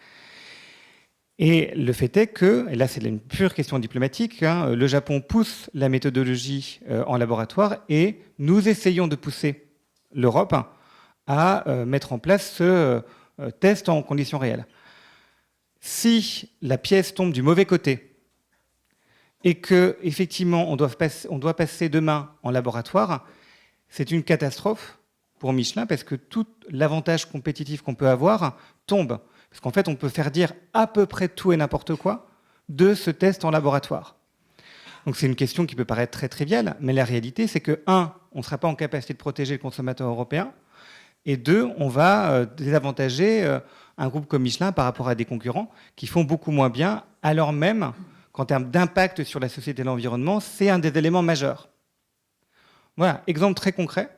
Et le fait est que, et là c'est une pure question diplomatique, le Japon pousse la méthodologie en laboratoire et nous essayons de pousser l'Europe à mettre en place ce test en conditions réelles. Si la pièce tombe du mauvais côté et qu'effectivement on doit passer demain en laboratoire, c'est une catastrophe pour Michelin parce que tout l'avantage compétitif qu'on peut avoir tombe. Parce qu'en fait, on peut faire dire à peu près tout et n'importe quoi de ce test en laboratoire. Donc c'est une question qui peut paraître très triviale, mais la réalité, c'est que, 1, on ne sera pas en capacité de protéger le consommateur européen, et 2, on va désavantager un groupe comme Michelin par rapport à des concurrents qui font beaucoup moins bien, alors même qu'en termes d'impact sur la société et l'environnement, c'est un des éléments majeurs. Voilà, exemple très concret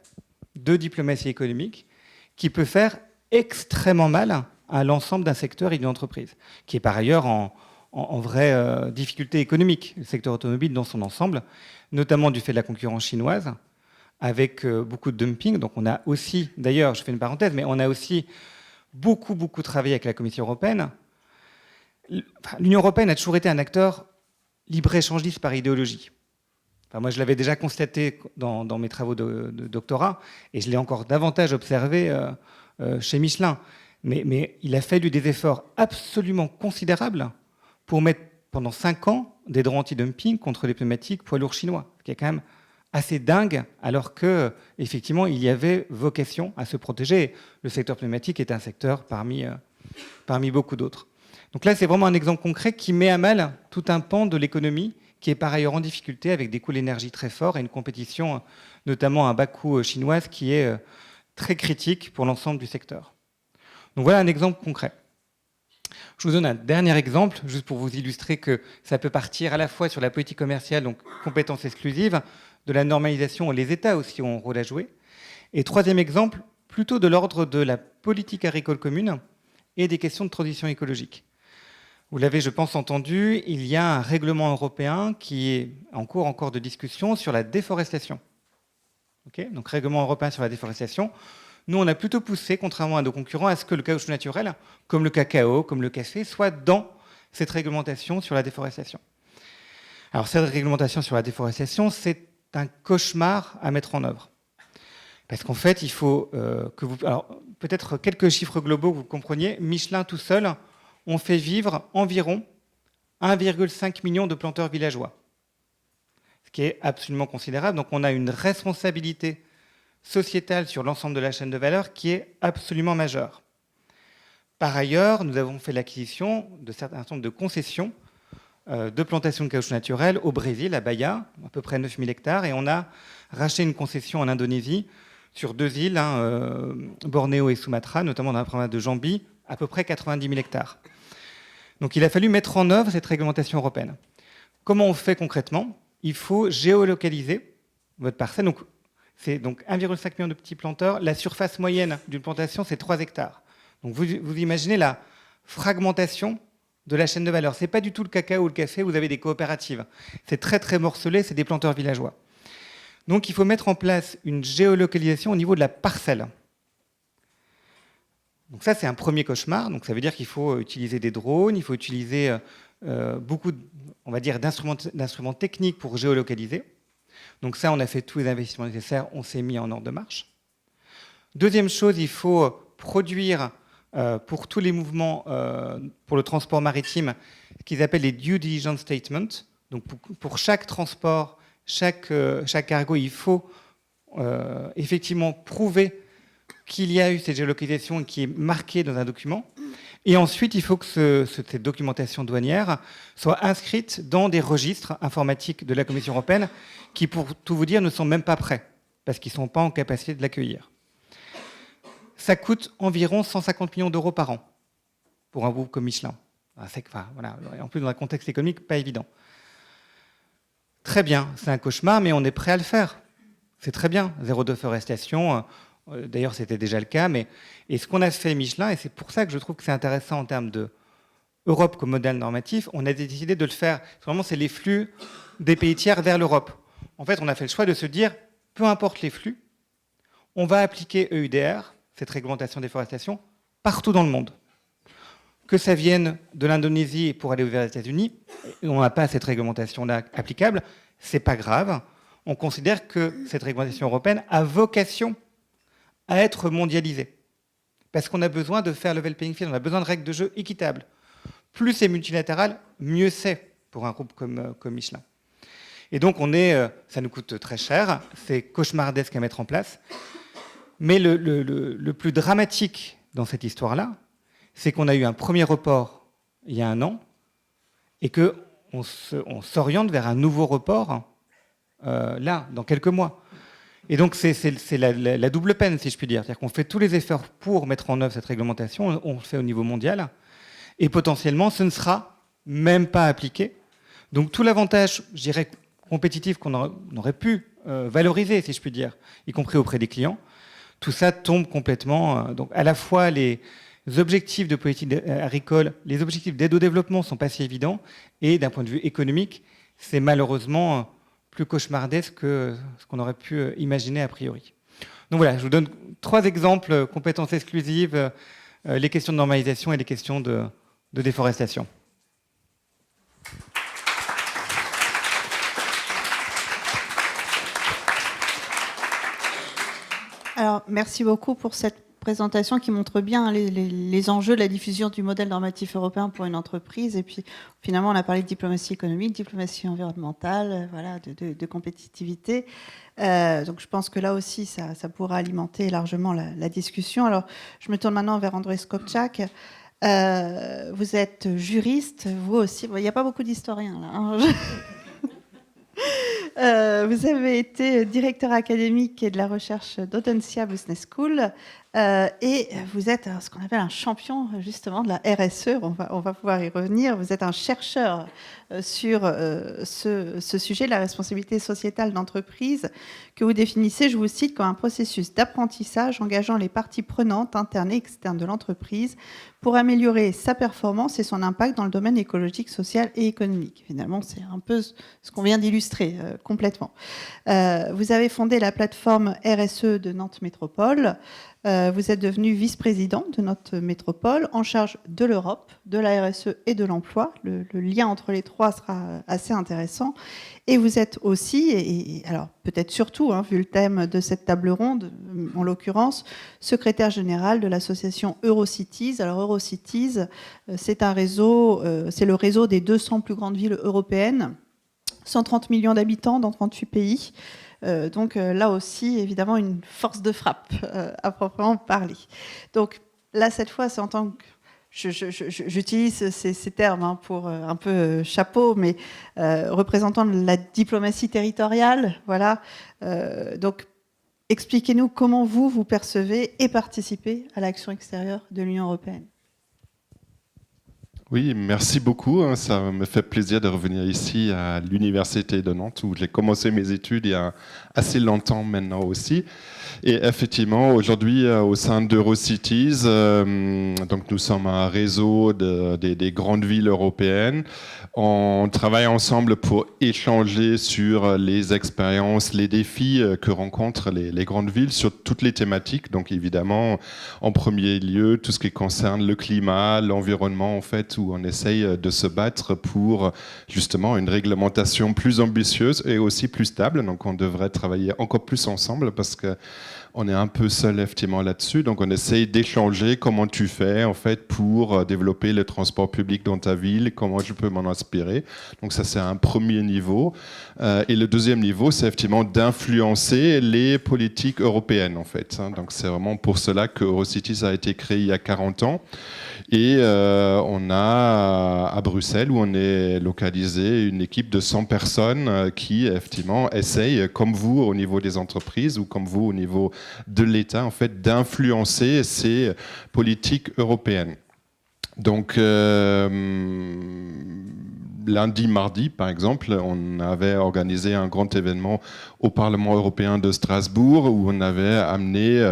de diplomatie économique qui peut faire extrêmement mal à l'ensemble d'un secteur et d'une entreprise, qui est par ailleurs en vraie difficulté économique, le secteur automobile dans son ensemble, notamment du fait de la concurrence chinoise, avec beaucoup de dumping. Donc on a aussi, d'ailleurs, je fais une parenthèse, mais on a aussi beaucoup travaillé avec la Commission européenne. l'Union européenne a toujours été un acteur libre-échangiste par idéologie. Moi, je l'avais déjà constaté dans mes travaux de doctorat, et je l'ai encore davantage observé chez Michelin. Mais il a fallu des efforts absolument considérables pour mettre pendant 5 ans des droits anti-dumping contre les pneumatiques poids lourds chinois, ce qui est quand même assez dingue, alors qu'effectivement, il y avait vocation à se protéger. Le secteur pneumatique est un secteur parmi beaucoup d'autres. Donc là, c'est vraiment un exemple concret qui met à mal tout un pan de l'économie qui est par ailleurs en difficulté avec des coûts de l'énergie très forts et une compétition, notamment à bas coût chinoise, qui est très critique pour l'ensemble du secteur. Donc voilà un exemple concret. Je vous donne un dernier exemple, juste pour vous illustrer que ça peut partir à la fois sur la politique commerciale, donc compétences exclusives, de la normalisation, les États aussi ont un rôle à jouer. Et troisième exemple, plutôt de l'ordre de la politique agricole commune et des questions de transition écologique. Vous l'avez, je pense, entendu, il y a un règlement européen qui est en cours encore de discussion sur la déforestation. Okay, donc, règlement européen sur la déforestation. Nous, on a plutôt poussé, contrairement à nos concurrents, à ce que le caoutchouc naturel, comme le cacao, comme le café, soit dans cette réglementation sur la déforestation. Alors, cette réglementation sur la déforestation, c'est un cauchemar à mettre en œuvre. Parce qu'en fait, il faut que vous... Alors, peut-être quelques chiffres globaux que vous compreniez. Michelin tout seul, on fait vivre environ 1,5 million de planteurs villageois, ce qui est absolument considérable. Donc on a une responsabilité sociétale sur l'ensemble de la chaîne de valeur qui est absolument majeure. Par ailleurs, nous avons fait l'acquisition de certains certain nombre de concessions de plantation de caoutchouc naturel au Brésil, à Bahia, à peu près 9000 hectares, et on a racheté une concession en Indonésie sur 2 îles, Bornéo et Sumatra, notamment dans la province de Jambi, à peu près 90 000 hectares. Donc il a fallu mettre en œuvre cette réglementation européenne. Comment on fait concrètement? Il faut géolocaliser votre parcelle. Donc, c'est donc 1,5 million de petits planteurs. La surface moyenne d'une plantation, c'est 3 hectares. Donc vous imaginez la fragmentation de la chaîne de valeur. Ce n'est pas du tout le cacao ou le café, vous avez des coopératives. C'est très très morcelé, c'est des planteurs villageois. Donc il faut mettre en place une géolocalisation au niveau de la parcelle. Donc ça, c'est un premier cauchemar. Donc ça veut dire qu'il faut utiliser des drones, il faut utiliser beaucoup, on va dire, d'instruments techniques pour géolocaliser. Donc ça, on a fait tous les investissements nécessaires, on s'est mis en ordre de marche. Deuxième chose, il faut produire pour tous les mouvements, pour le transport maritime, ce qu'ils appellent les due diligence statements. Donc pour chaque transport, chaque cargo, il faut effectivement prouver qu'il y a eu cette géolocalisation qui est marquée dans un document. Et ensuite, il faut que cette documentation douanière soit inscrite dans des registres informatiques de la Commission européenne qui, pour tout vous dire, ne sont même pas prêts parce qu'ils ne sont pas en capacité de l'accueillir. Ça coûte environ 150 millions d'euros par an pour un groupe comme Michelin. Voilà. En plus, dans un contexte économique pas évident. Très bien, c'est un cauchemar, mais on est prêt à le faire. C'est très bien, zéro déforestation. D'ailleurs, c'était déjà le cas. Et ce qu'on a fait Michelin, et c'est pour ça que je trouve que c'est intéressant en termes d'Europe comme modèle normatif, on a décidé de le faire. Vraiment, c'est les flux des pays tiers vers l'Europe. En fait, on a fait le choix de se dire, peu importe les flux, on va appliquer EUDR, cette réglementation de déforestation, partout dans le monde. Que ça vienne de l'Indonésie pour aller vers les États-Unis, on n'a pas cette réglementation-là applicable, c'est pas grave. On considère que cette réglementation européenne a vocation à être mondialisée. Parce qu'on a besoin de faire level playing field, on a besoin de règles de jeu équitables. Plus c'est multilatéral, mieux c'est pour un groupe comme Michelin. Et donc ça nous coûte très cher, c'est cauchemardesque à mettre en place. Mais le plus dramatique dans cette histoire-là, c'est qu'on a eu un premier report il y a 1 an et qu'on s'oriente vers un nouveau report là, dans quelques mois. Et donc c'est la double peine, si je puis dire. C'est-à-dire qu'on fait tous les efforts pour mettre en œuvre cette réglementation, on le fait au niveau mondial, et potentiellement ce ne sera même pas appliqué. Donc tout l'avantage, je dirais, compétitif qu'on aurait pu valoriser, si je puis dire, y compris auprès des clients, tout ça tombe complètement. Donc à la fois les objectifs de politique agricole, les objectifs d'aide au développement ne sont pas si évidents, et d'un point de vue économique, c'est malheureusement plus cauchemardesque que ce qu'on aurait pu imaginer a priori. Donc voilà, je vous donne 3 exemples, compétences exclusives, les questions de normalisation et les questions de déforestation. Alors, merci beaucoup pour cette présentation qui montre bien les enjeux de la diffusion du modèle normatif européen pour une entreprise. Et puis, finalement, on a parlé de diplomatie économique, diplomatie environnementale, voilà, de compétitivité. Donc, je pense que là aussi, ça pourra alimenter largement la discussion. Alors, je me tourne maintenant vers André Skopčak. Vous êtes juriste, vous aussi. Il n'y a pas beaucoup d'historiens, là. Hein. Vous avez été directeur académique et de la recherche d'Audencia Business School et vous êtes ce qu'on appelle un champion justement de la RSE, on va pouvoir y revenir. Vous êtes un chercheur sur ce sujet de la responsabilité sociétale d'entreprise que vous définissez, je vous cite, comme un processus d'apprentissage engageant les parties prenantes internes et externes de l'entreprise pour améliorer sa performance et son impact dans le domaine écologique, social et économique. Finalement, c'est un peu ce qu'on vient d'illustrer complètement. Vous avez fondé la plateforme RSE de Nantes Métropole. Vous êtes devenu vice-président de notre métropole en charge de l'Europe, de la RSE et de l'emploi. Le lien entre les trois sera assez intéressant. Et vous êtes aussi, et alors peut-être surtout, vu le thème de cette table ronde, en l'occurrence, secrétaire général de l'association Eurocities. Alors Eurocities, c'est un réseau, c'est le réseau des 200 plus grandes villes européennes, 130 millions d'habitants dans 38 pays. Donc là aussi, évidemment, une force de frappe à proprement parler. Donc là, cette fois, c'est en tant que... J'utilise ces termes pour un peu chapeau, mais représentant de la diplomatie territoriale. Voilà. Donc, expliquez-nous comment vous percevez et participez à l'action extérieure de l'Union européenne. Oui, merci beaucoup. Ça me fait plaisir de revenir ici à l'Université de Nantes où j'ai commencé mes études il y a assez longtemps maintenant aussi. Et effectivement, aujourd'hui, au sein d'Eurocities, donc nous sommes un réseau des grandes villes européennes. On travaille ensemble pour échanger sur les expériences, les défis que rencontrent les grandes villes sur toutes les thématiques. Donc évidemment, en premier lieu, tout ce qui concerne le climat, l'environnement, en fait, où on essaye de se battre pour justement une réglementation plus ambitieuse et aussi plus stable. Donc on devrait travailler encore plus ensemble parce que on est un peu seul effectivement là-dessus, donc on essaye d'échanger comment tu fais en fait pour développer le transport public dans ta ville, comment je peux m'en inspirer. Donc ça c'est un premier niveau. Et le deuxième niveau, c'est effectivement d'influencer les politiques européennes en fait. Donc c'est vraiment pour cela que Eurocities a été créé il y a 40 ans. Et on a à Bruxelles, où on est localisé, une équipe de 100 personnes qui, effectivement, essayent, comme vous au niveau des entreprises ou comme vous au niveau de l'État, en fait, d'influencer ces politiques européennes. Donc, lundi, mardi, par exemple, on avait organisé un grand événement au Parlement européen de Strasbourg où on avait amené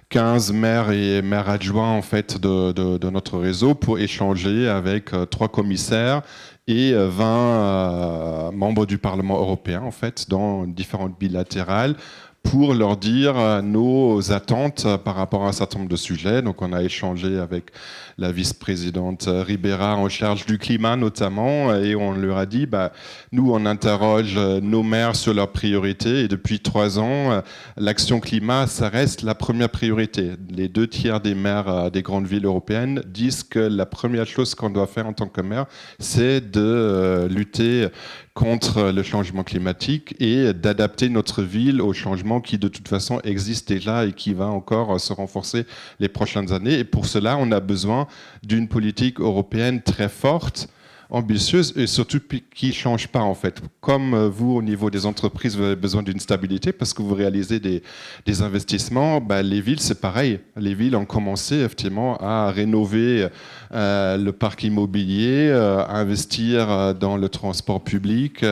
15 maires et maires adjoints en fait, de notre réseau pour échanger avec 3 commissaires et 20 membres du Parlement européen en fait, dans différentes bilatérales pour leur dire nos attentes par rapport à un certain nombre de sujets. Donc on a échangé avec la vice-présidente Ribera en charge du climat notamment, et on leur a dit, nous on interroge nos maires sur leurs priorités, et depuis 3 ans, l'action climat, ça reste la première priorité. Les 2/3 des maires des grandes villes européennes disent que la première chose qu'on doit faire en tant que maire, c'est de lutter contre le changement climatique et d'adapter notre ville au changement qui de toute façon existe déjà et qui va encore se renforcer les prochaines années. Et pour cela, on a besoin d'une politique européenne très forte, ambitieuse et surtout qui ne change pas en fait. Comme vous, au niveau des entreprises, vous avez besoin d'une stabilité parce que vous réalisez des investissements, les villes, c'est pareil. Les villes ont commencé effectivement à rénover le parc immobilier, à investir dans le transport public,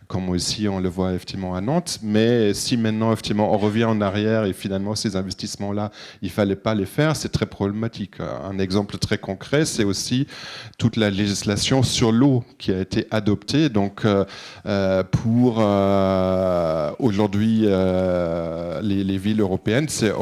comme aussi on le voit effectivement à Nantes. Mais si maintenant effectivement on revient en arrière et finalement ces investissements-là, il ne fallait pas les faire, c'est très problématique. Un exemple très concret, c'est aussi toute la législation sur l'eau qui a été adoptée. Donc pour aujourd'hui les villes européennes, c'est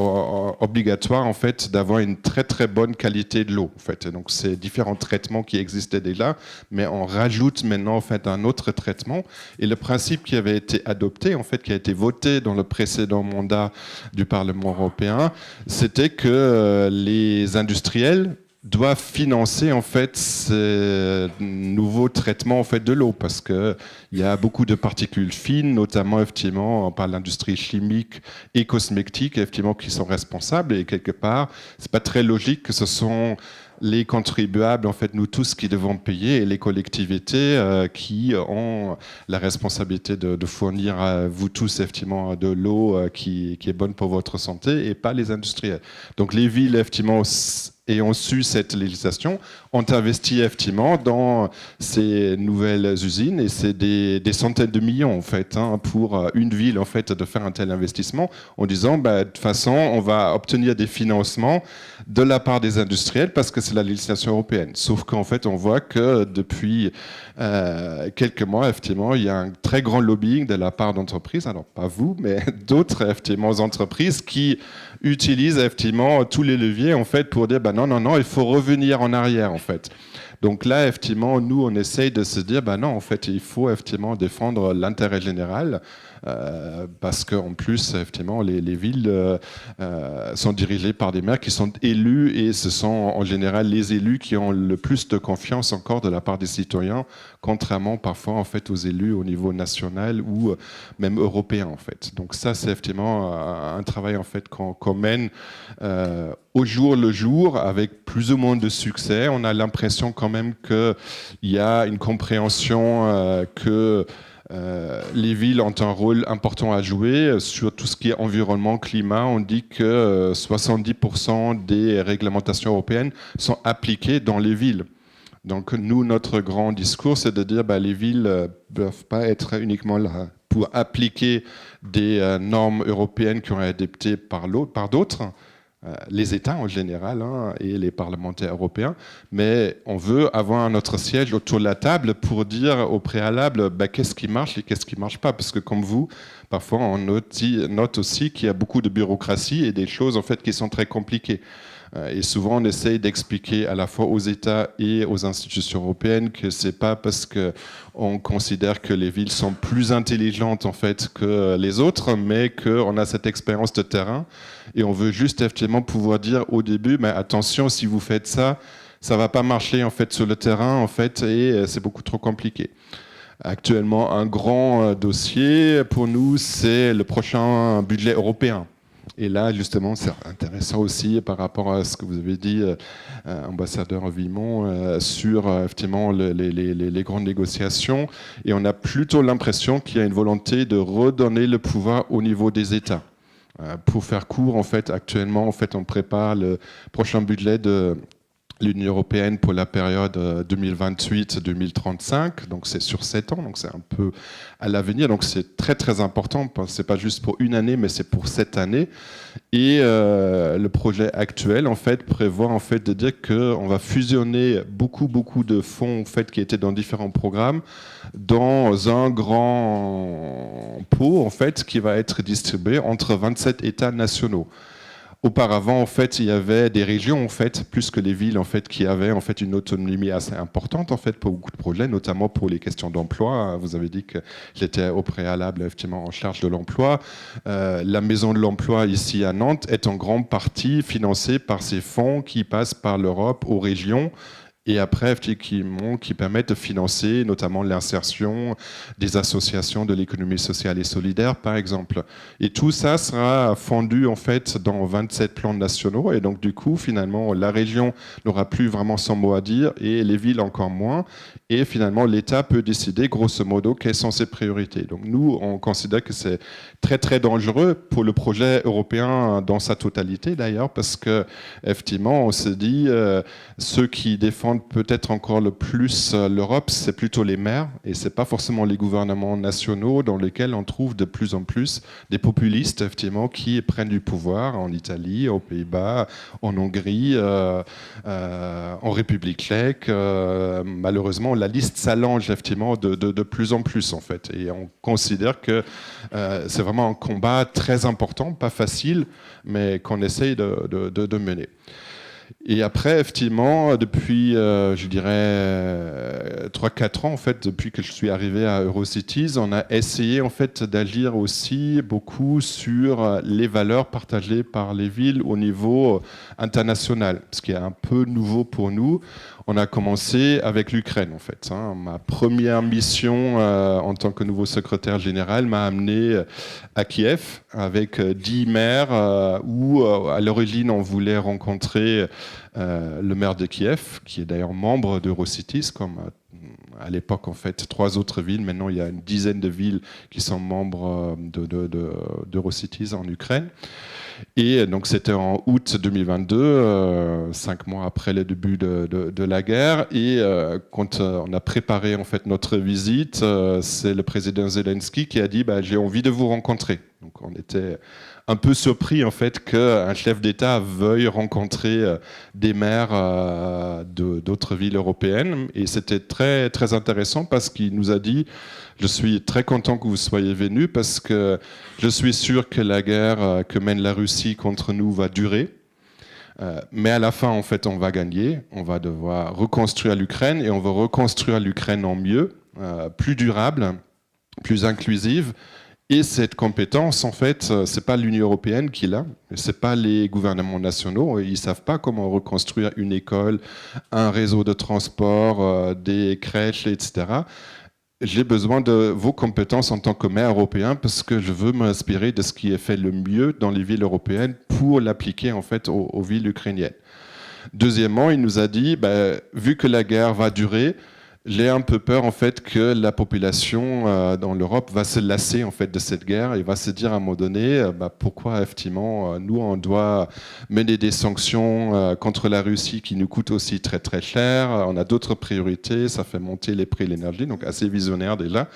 obligatoire en fait d'avoir une très très bonne qualité de l'eau. En fait. Et donc c'est différents traitements qui existaient déjà, mais on rajoute maintenant en fait un autre traitement. Et le principe qui avait été adopté, en fait, qui a été voté dans le précédent mandat du Parlement européen, c'était que les industriels doivent financer en fait ces nouveaux traitements en fait de l'eau, parce que il y a beaucoup de particules fines, notamment effectivement par l'industrie chimique et cosmétique, effectivement, qui sont responsables, et quelque part c'est pas très logique que ce sont les contribuables, en fait, nous tous qui devons payer, et les collectivités qui ont la responsabilité de fournir à vous tous, effectivement, de l'eau qui est bonne pour votre santé, et pas les industriels. Donc les villes, effectivement, ayant su cette législation, ont investi effectivement dans ces nouvelles usines, et c'est des centaines de millions en fait, pour une ville en fait de faire un tel investissement, en disant de toute façon on va obtenir des financements de la part des industriels parce que c'est la législation européenne. Sauf qu'en fait on voit que depuis quelques mois effectivement il y a un très grand lobbying de la part d'entreprises, alors pas vous mais d'autres effectivement entreprises qui utilisent effectivement tous les leviers en fait pour dire non, il faut revenir en arrière en fait. Donc là, effectivement, nous, on essaye de se dire, non, en fait, il faut effectivement défendre l'intérêt général, parce qu'en plus, effectivement, les villes sont dirigées par des maires qui sont élus, et ce sont en général les élus qui ont le plus de confiance encore de la part des citoyens, contrairement parfois en fait aux élus au niveau national ou même européen en fait. Donc ça, c'est effectivement un travail en fait qu'on mène au jour le jour, avec plus ou moins de succès. On a l'impression quand même qu'il y a une compréhension que les villes ont un rôle important à jouer sur tout ce qui est environnement, climat. On dit que 70% des réglementations européennes sont appliquées dans les villes. Donc nous, notre grand discours, c'est de dire les villes ne doivent pas être uniquement là pour appliquer des normes européennes qui ont été adoptées par d'autres, les États en général et les parlementaires européens, mais on veut avoir notre siège autour de la table pour dire au préalable qu'est-ce qui marche et qu'est-ce qui ne marche pas, parce que comme vous, parfois on note aussi qu'il y a beaucoup de bureaucratie et des choses en fait qui sont très compliquées. Et souvent, on essaye d'expliquer à la fois aux États et aux institutions européennes que c'est pas parce qu'on considère que les villes sont plus intelligentes en fait que les autres, mais qu'on a cette expérience de terrain et on veut juste effectivement pouvoir dire au début, mais attention, si vous faites ça, ça va pas marcher en fait sur le terrain en fait, et c'est beaucoup trop compliqué. Actuellement, un grand dossier pour nous, c'est le prochain budget européen. Et là, justement, c'est intéressant aussi par rapport à ce que vous avez dit, ambassadeur Vimont, sur effectivement les grandes négociations. Et on a plutôt l'impression qu'il y a une volonté de redonner le pouvoir au niveau des États. Pour faire court, en fait, actuellement, en fait, on prépare le prochain budget de l'Union européenne pour la période 2028-2035, donc c'est sur 7 ans, donc c'est un peu à l'avenir, donc c'est très très important, c'est pas juste pour une année, mais c'est pour 7 années. Et le projet actuel en fait prévoit en fait de dire qu'on va fusionner beaucoup de fonds en fait qui étaient dans différents programmes dans un grand pot en fait qui va être distribué entre 27 États nationaux. Auparavant, en fait, il y avait des régions, en fait, plus que les villes, en fait, qui avaient en fait une autonomie assez importante, en fait, pour beaucoup de projets, notamment pour les questions d'emploi. Vous avez dit que j'étais au préalable, effectivement, en charge de l'emploi. La Maison de l'Emploi ici à Nantes est en grande partie financée par ces fonds qui passent par l'Europe aux régions. Et après, qui permettent de financer notamment l'insertion des associations de l'économie sociale et solidaire, par exemple. Et tout ça sera fondu, en fait, dans 27 plans nationaux. Et donc, du coup, finalement, la région n'aura plus vraiment son mot à dire et les villes encore moins. Et finalement, l'État peut décider, grosso modo, quelles sont ses priorités. Donc, nous, on considère que c'est très, très dangereux pour le projet européen dans sa totalité, d'ailleurs, parce que, effectivement, on se dit, ceux qui défendent peut-être encore le plus l'Europe, c'est plutôt les maires, et c'est pas forcément les gouvernements nationaux dans lesquels on trouve de plus en plus des populistes, effectivement, qui prennent du pouvoir en Italie, aux Pays-Bas, en Hongrie, en République tchèque. Malheureusement, la liste s'allonge effectivement de plus en plus, en fait, et on considère que c'est vraiment un combat très important, pas facile, mais qu'on essaye de mener. Et après, effectivement, depuis, je dirais, 3-4 ans, en fait, depuis que je suis arrivé à Eurocities, on a essayé en fait, d'agir aussi beaucoup sur les valeurs partagées par les villes au niveau international, ce qui est un peu nouveau pour nous. On a commencé avec l'Ukraine, en fait. Ma première mission en tant que nouveau secrétaire général m'a amené à Kiev avec 10 maires où, à l'origine, on voulait rencontrer le maire de Kiev, qui est d'ailleurs membre d'Eurocities, comme à l'époque, en fait, 3 autres villes. Maintenant, il y a une dizaine de villes qui sont membres d'Eurocities en Ukraine. Et donc, c'était en août 2022, 5 mois après le début de la guerre. Et quand on a préparé en fait, notre visite, c'est le président Zelensky qui a dit j'ai envie de vous rencontrer. Donc, on était un peu surpris en fait, qu'un chef d'État veuille rencontrer des maires d'autres villes européennes. Et c'était très, très intéressant parce qu'il nous a dit « Je suis très content que vous soyez venus parce que je suis sûr que la guerre que mène la Russie contre nous va durer. Mais à la fin, en fait, on va gagner. On va devoir reconstruire l'Ukraine et on va reconstruire l'Ukraine en mieux, plus durable, plus inclusive. Et cette compétence, en fait, c'est pas l'Union européenne qui l'a, c'est pas les gouvernements nationaux. Ils savent pas comment reconstruire une école, un réseau de transport, des crèches, etc. J'ai besoin de vos compétences en tant que maire européen parce que je veux m'inspirer de ce qui est fait le mieux dans les villes européennes pour l'appliquer en fait aux villes ukrainiennes. Deuxièmement, il nous a dit, vu que la guerre va durer, j'ai un peu peur en fait que la population dans l'Europe va se lasser en fait de cette guerre et va se dire à un moment donné pourquoi effectivement nous on doit mener des sanctions contre la Russie qui nous coûtent aussi très très cher, on a d'autres priorités, ça fait monter les prix de l'énergie, donc assez visionnaire déjà.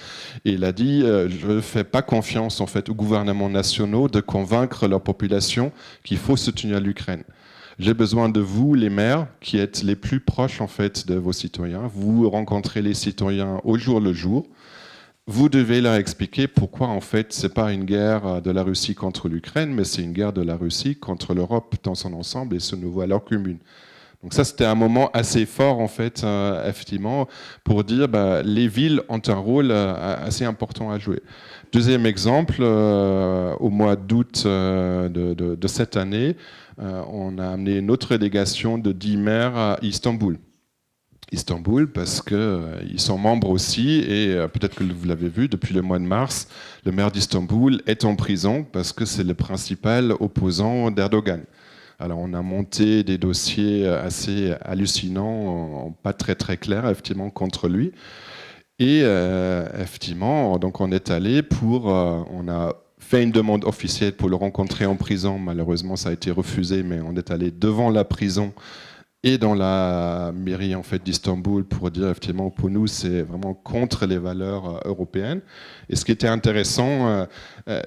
Et il a dit je ne fais pas confiance en fait aux gouvernements nationaux de convaincre leur population qu'il faut soutenir l'Ukraine. J'ai besoin de vous, les maires, qui êtes les plus proches en fait de vos citoyens. Vous rencontrez les citoyens au jour le jour. Vous devez leur expliquer pourquoi en fait c'est pas une guerre de la Russie contre l'Ukraine, mais c'est une guerre de la Russie contre l'Europe dans son ensemble et ses nos valeurs communes. Donc ça, c'était un moment assez fort, en fait, effectivement, pour dire les villes ont un rôle assez important à jouer. Deuxième exemple, au mois d'août de cette année, on a amené une autre délégation de 10 maires à Istanbul. Istanbul, parce qu'ils sont membres aussi, et peut-être que vous l'avez vu, depuis le mois de mars, le maire d'Istanbul est en prison parce que c'est le principal opposant d'Erdogan. Alors on a monté des dossiers assez hallucinants, pas très très clairs, effectivement, contre lui. Et effectivement, donc on est allé on a fait une demande officielle pour le rencontrer en prison. Malheureusement, ça a été refusé, mais on est allé devant la prison et dans la mairie en fait d'Istanbul pour dire effectivement pour nous c'est vraiment contre les valeurs européennes. Et ce qui était intéressant,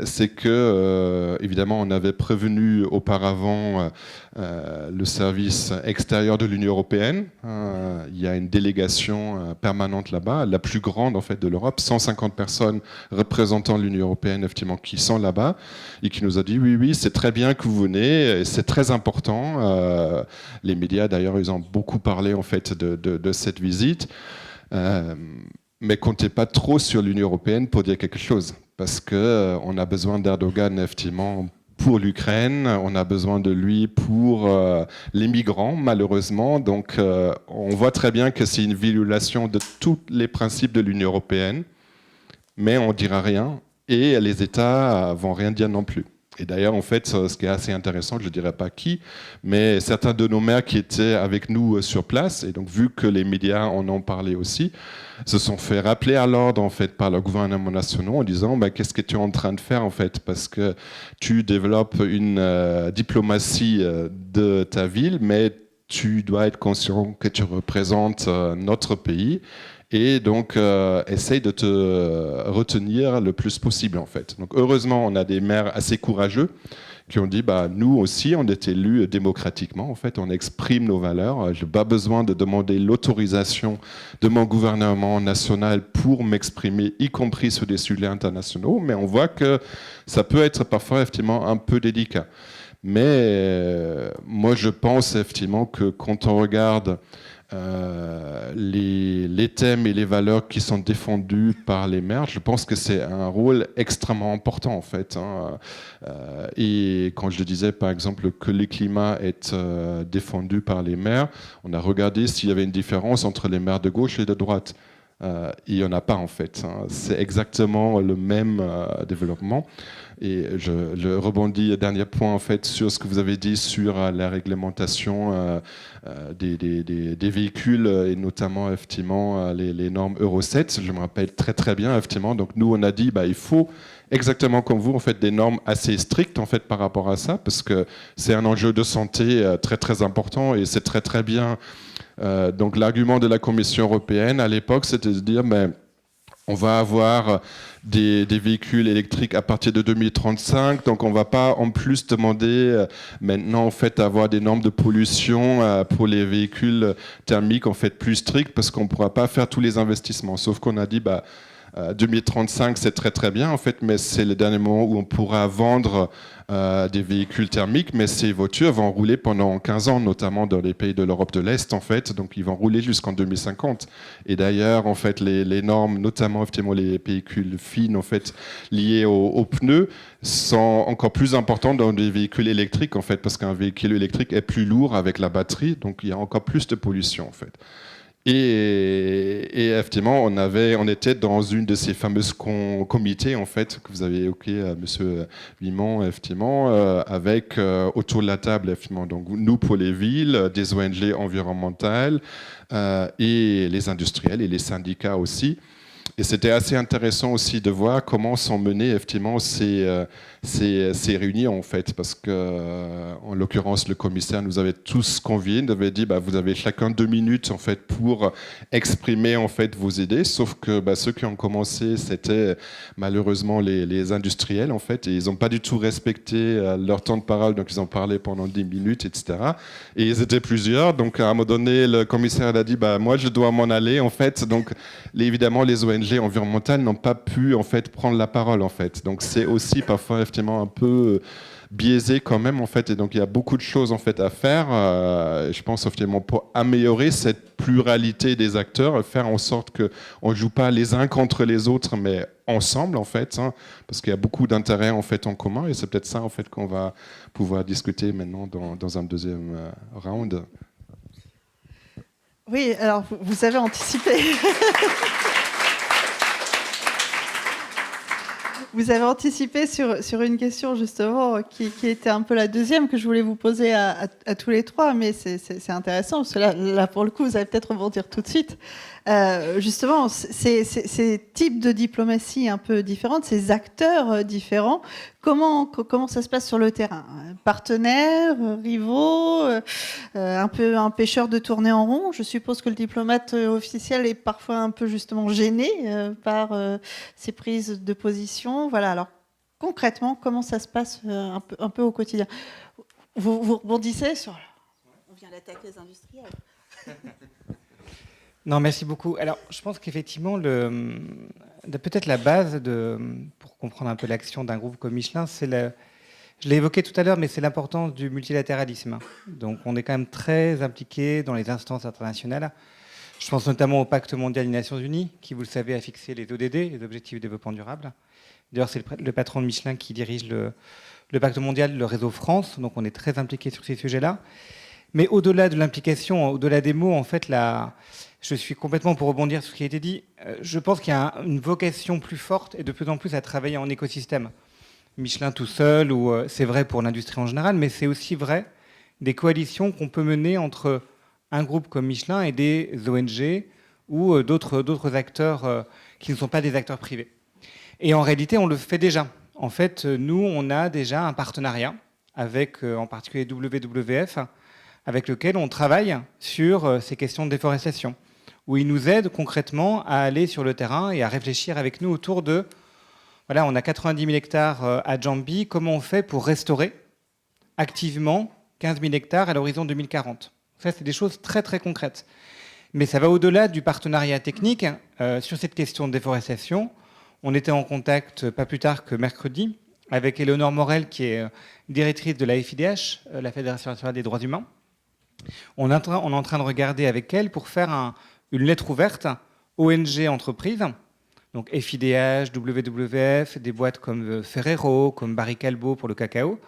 c'est que évidemment on avait prévenu auparavant le service extérieur de l'Union européenne. Il y a une délégation permanente là-bas, la plus grande en fait de l'Europe, 150 personnes représentant l'Union européenne effectivement qui sont là-bas et qui nous a dit oui c'est très bien que vous venez, c'est très important. Les médias d'ailleurs ils ont beaucoup parlé en fait de cette visite, mais comptez pas trop sur l'Union européenne pour dire quelque chose, parce que on a besoin d'Erdogan effectivement pour l'Ukraine, on a besoin de lui pour les migrants malheureusement, donc on voit très bien que c'est une violation de tous les principes de l'Union européenne, mais on dira rien et les États vont rien dire non plus. Et d'ailleurs, en fait, ce qui est assez intéressant, je ne dirais pas qui, mais certains de nos maires qui étaient avec nous sur place, et donc vu que les médias en ont parlé aussi, se sont fait rappeler à l'ordre en fait par le gouvernement national en disant qu'est-ce que tu es en train de faire en fait, parce que tu développes une diplomatie de ta ville, mais tu dois être conscient que tu représentes notre pays. Et donc, essaye de te retenir le plus possible, en fait. Donc, heureusement, on a des maires assez courageux qui ont dit, nous aussi, on est élus démocratiquement. En fait, on exprime nos valeurs. Je n'ai pas besoin de demander l'autorisation de mon gouvernement national pour m'exprimer, y compris sur des sujets internationaux. Mais on voit que ça peut être parfois, effectivement, un peu délicat. Mais moi, je pense effectivement que quand on regarde les thèmes et les valeurs qui sont défendus par les maires, je pense que c'est un rôle extrêmement important en fait. Et quand je disais par exemple que le climat est défendu par les maires, on a regardé s'il y avait une différence entre les maires de gauche et de droite. Il n'y en a pas en fait. C'est exactement le même développement. Et je rebondis, dernier point en fait, sur ce que vous avez dit sur la réglementation des véhicules et notamment effectivement les normes Euro 7. Je me rappelle très très bien effectivement. Donc nous on a dit il faut exactement comme vous en fait des normes assez strictes en fait par rapport à ça parce que c'est un enjeu de santé très très important et c'est très très bien. Donc l'argument de la Commission européenne à l'époque, c'était de dire on va avoir des véhicules électriques à partir de 2035, donc on ne va pas en plus demander maintenant en fait avoir des normes de pollution pour les véhicules thermiques en fait plus strictes parce qu'on ne pourra pas faire tous les investissements. Sauf qu'on a dit 2035 c'est très très bien en fait, mais c'est le dernier moment où on pourra vendre des véhicules thermiques, mais ces voitures vont rouler pendant 15 ans, notamment dans les pays de l'Europe de l'Est en fait, donc ils vont rouler jusqu'en 2050. Et d'ailleurs en fait les normes, notamment effectivement les véhicules fines en fait liées aux pneus, sont encore plus importantes dans les véhicules électriques en fait, parce qu'un véhicule électrique est plus lourd avec la batterie, donc il y a encore plus de pollution en fait. Et effectivement, on était dans une de ces fameuses comités en fait que vous avez évoqué, Monsieur Vimont, effectivement, avec autour de la table, effectivement. Donc nous pour les villes, des ONG environnementales et les industriels et les syndicats aussi. Et c'était assez intéressant aussi de voir comment sont menées effectivement ces réunions en fait, parce que en l'occurrence le commissaire nous avait tous conviés, nous avait dit vous avez chacun 2 minutes en fait pour exprimer en fait vos idées, sauf que ceux qui ont commencé c'était malheureusement les industriels en fait, et ils n'ont pas du tout respecté leur temps de parole, donc ils ont parlé pendant 10 minutes, etc. Et ils étaient plusieurs, donc à un moment donné le commissaire a dit moi je dois m'en aller en fait, donc évidemment les ONG environnementales n'ont pas pu en fait prendre la parole en fait. Donc c'est aussi parfois effectivement un peu biaisé quand même en fait, et donc il y a beaucoup de choses en fait à faire. Je pense effectivement pour améliorer cette pluralité des acteurs, faire en sorte que on joue pas les uns contre les autres, mais ensemble en fait, parce qu'il y a beaucoup d'intérêts en fait en commun, et c'est peut-être ça en fait qu'on va pouvoir discuter maintenant dans un deuxième round. Oui, alors vous avez anticipé. Vous avez anticipé sur une question justement qui était un peu la deuxième que je voulais vous poser à tous les trois, mais c'est intéressant parce que là pour le coup vous allez peut-être rebondir tout de suite. Justement, ces types de diplomatie un peu différentes, ces acteurs différents, comment ça se passe sur le terrain? Partenaires, rivaux, un peu un pêcheur de tourner en rond. Je suppose que le diplomate officiel est parfois un peu justement gêné par ces prises de position. Voilà. Alors concrètement, comment ça se passe un peu au quotidien? Vous rebondissez sur... On vient d'attaquer les industriels. Non, merci beaucoup. Alors, je pense qu'effectivement, peut-être la base pour comprendre un peu l'action d'un groupe comme Michelin, je l'ai évoqué tout à l'heure, mais c'est l'importance du multilatéralisme. Donc, on est quand même très impliqué dans les instances internationales. Je pense notamment au Pacte mondial des Nations Unies, qui, vous le savez, a fixé les ODD, les Objectifs de développement durable. D'ailleurs, c'est le patron de Michelin qui dirige le Pacte mondial, le réseau France. Donc, on est très impliqué sur ces sujets-là. Mais au-delà de l'implication, au-delà des mots, en fait, je suis complètement pour rebondir sur ce qui a été dit. Je pense qu'il y a une vocation plus forte et de plus en plus à travailler en écosystème. Michelin tout seul, ou c'est vrai pour l'industrie en général, mais c'est aussi vrai des coalitions qu'on peut mener entre un groupe comme Michelin et des ONG ou d'autres acteurs qui ne sont pas des acteurs privés. Et en réalité, on le fait déjà. En fait, nous, on a déjà un partenariat avec, en particulier WWF, avec lequel on travaille sur ces questions de déforestation, où ils nous aident concrètement à aller sur le terrain et à réfléchir avec nous autour de... Voilà, on a 90 000 hectares à Jambi, comment on fait pour restaurer activement 15 000 hectares à l'horizon 2040 ? Ça, c'est des choses très, très concrètes. Mais ça va au-delà du partenariat technique. Sur cette question de déforestation, on était en contact pas plus tard que mercredi avec Éléonore Morel, qui est directrice de la FIDH, la Fédération nationale des droits humains. On est en train de regarder avec elle pour faire une lettre ouverte ONG entreprises, donc FIDH, WWF, des boîtes comme Ferrero, comme Barry Callebaut pour le cacao,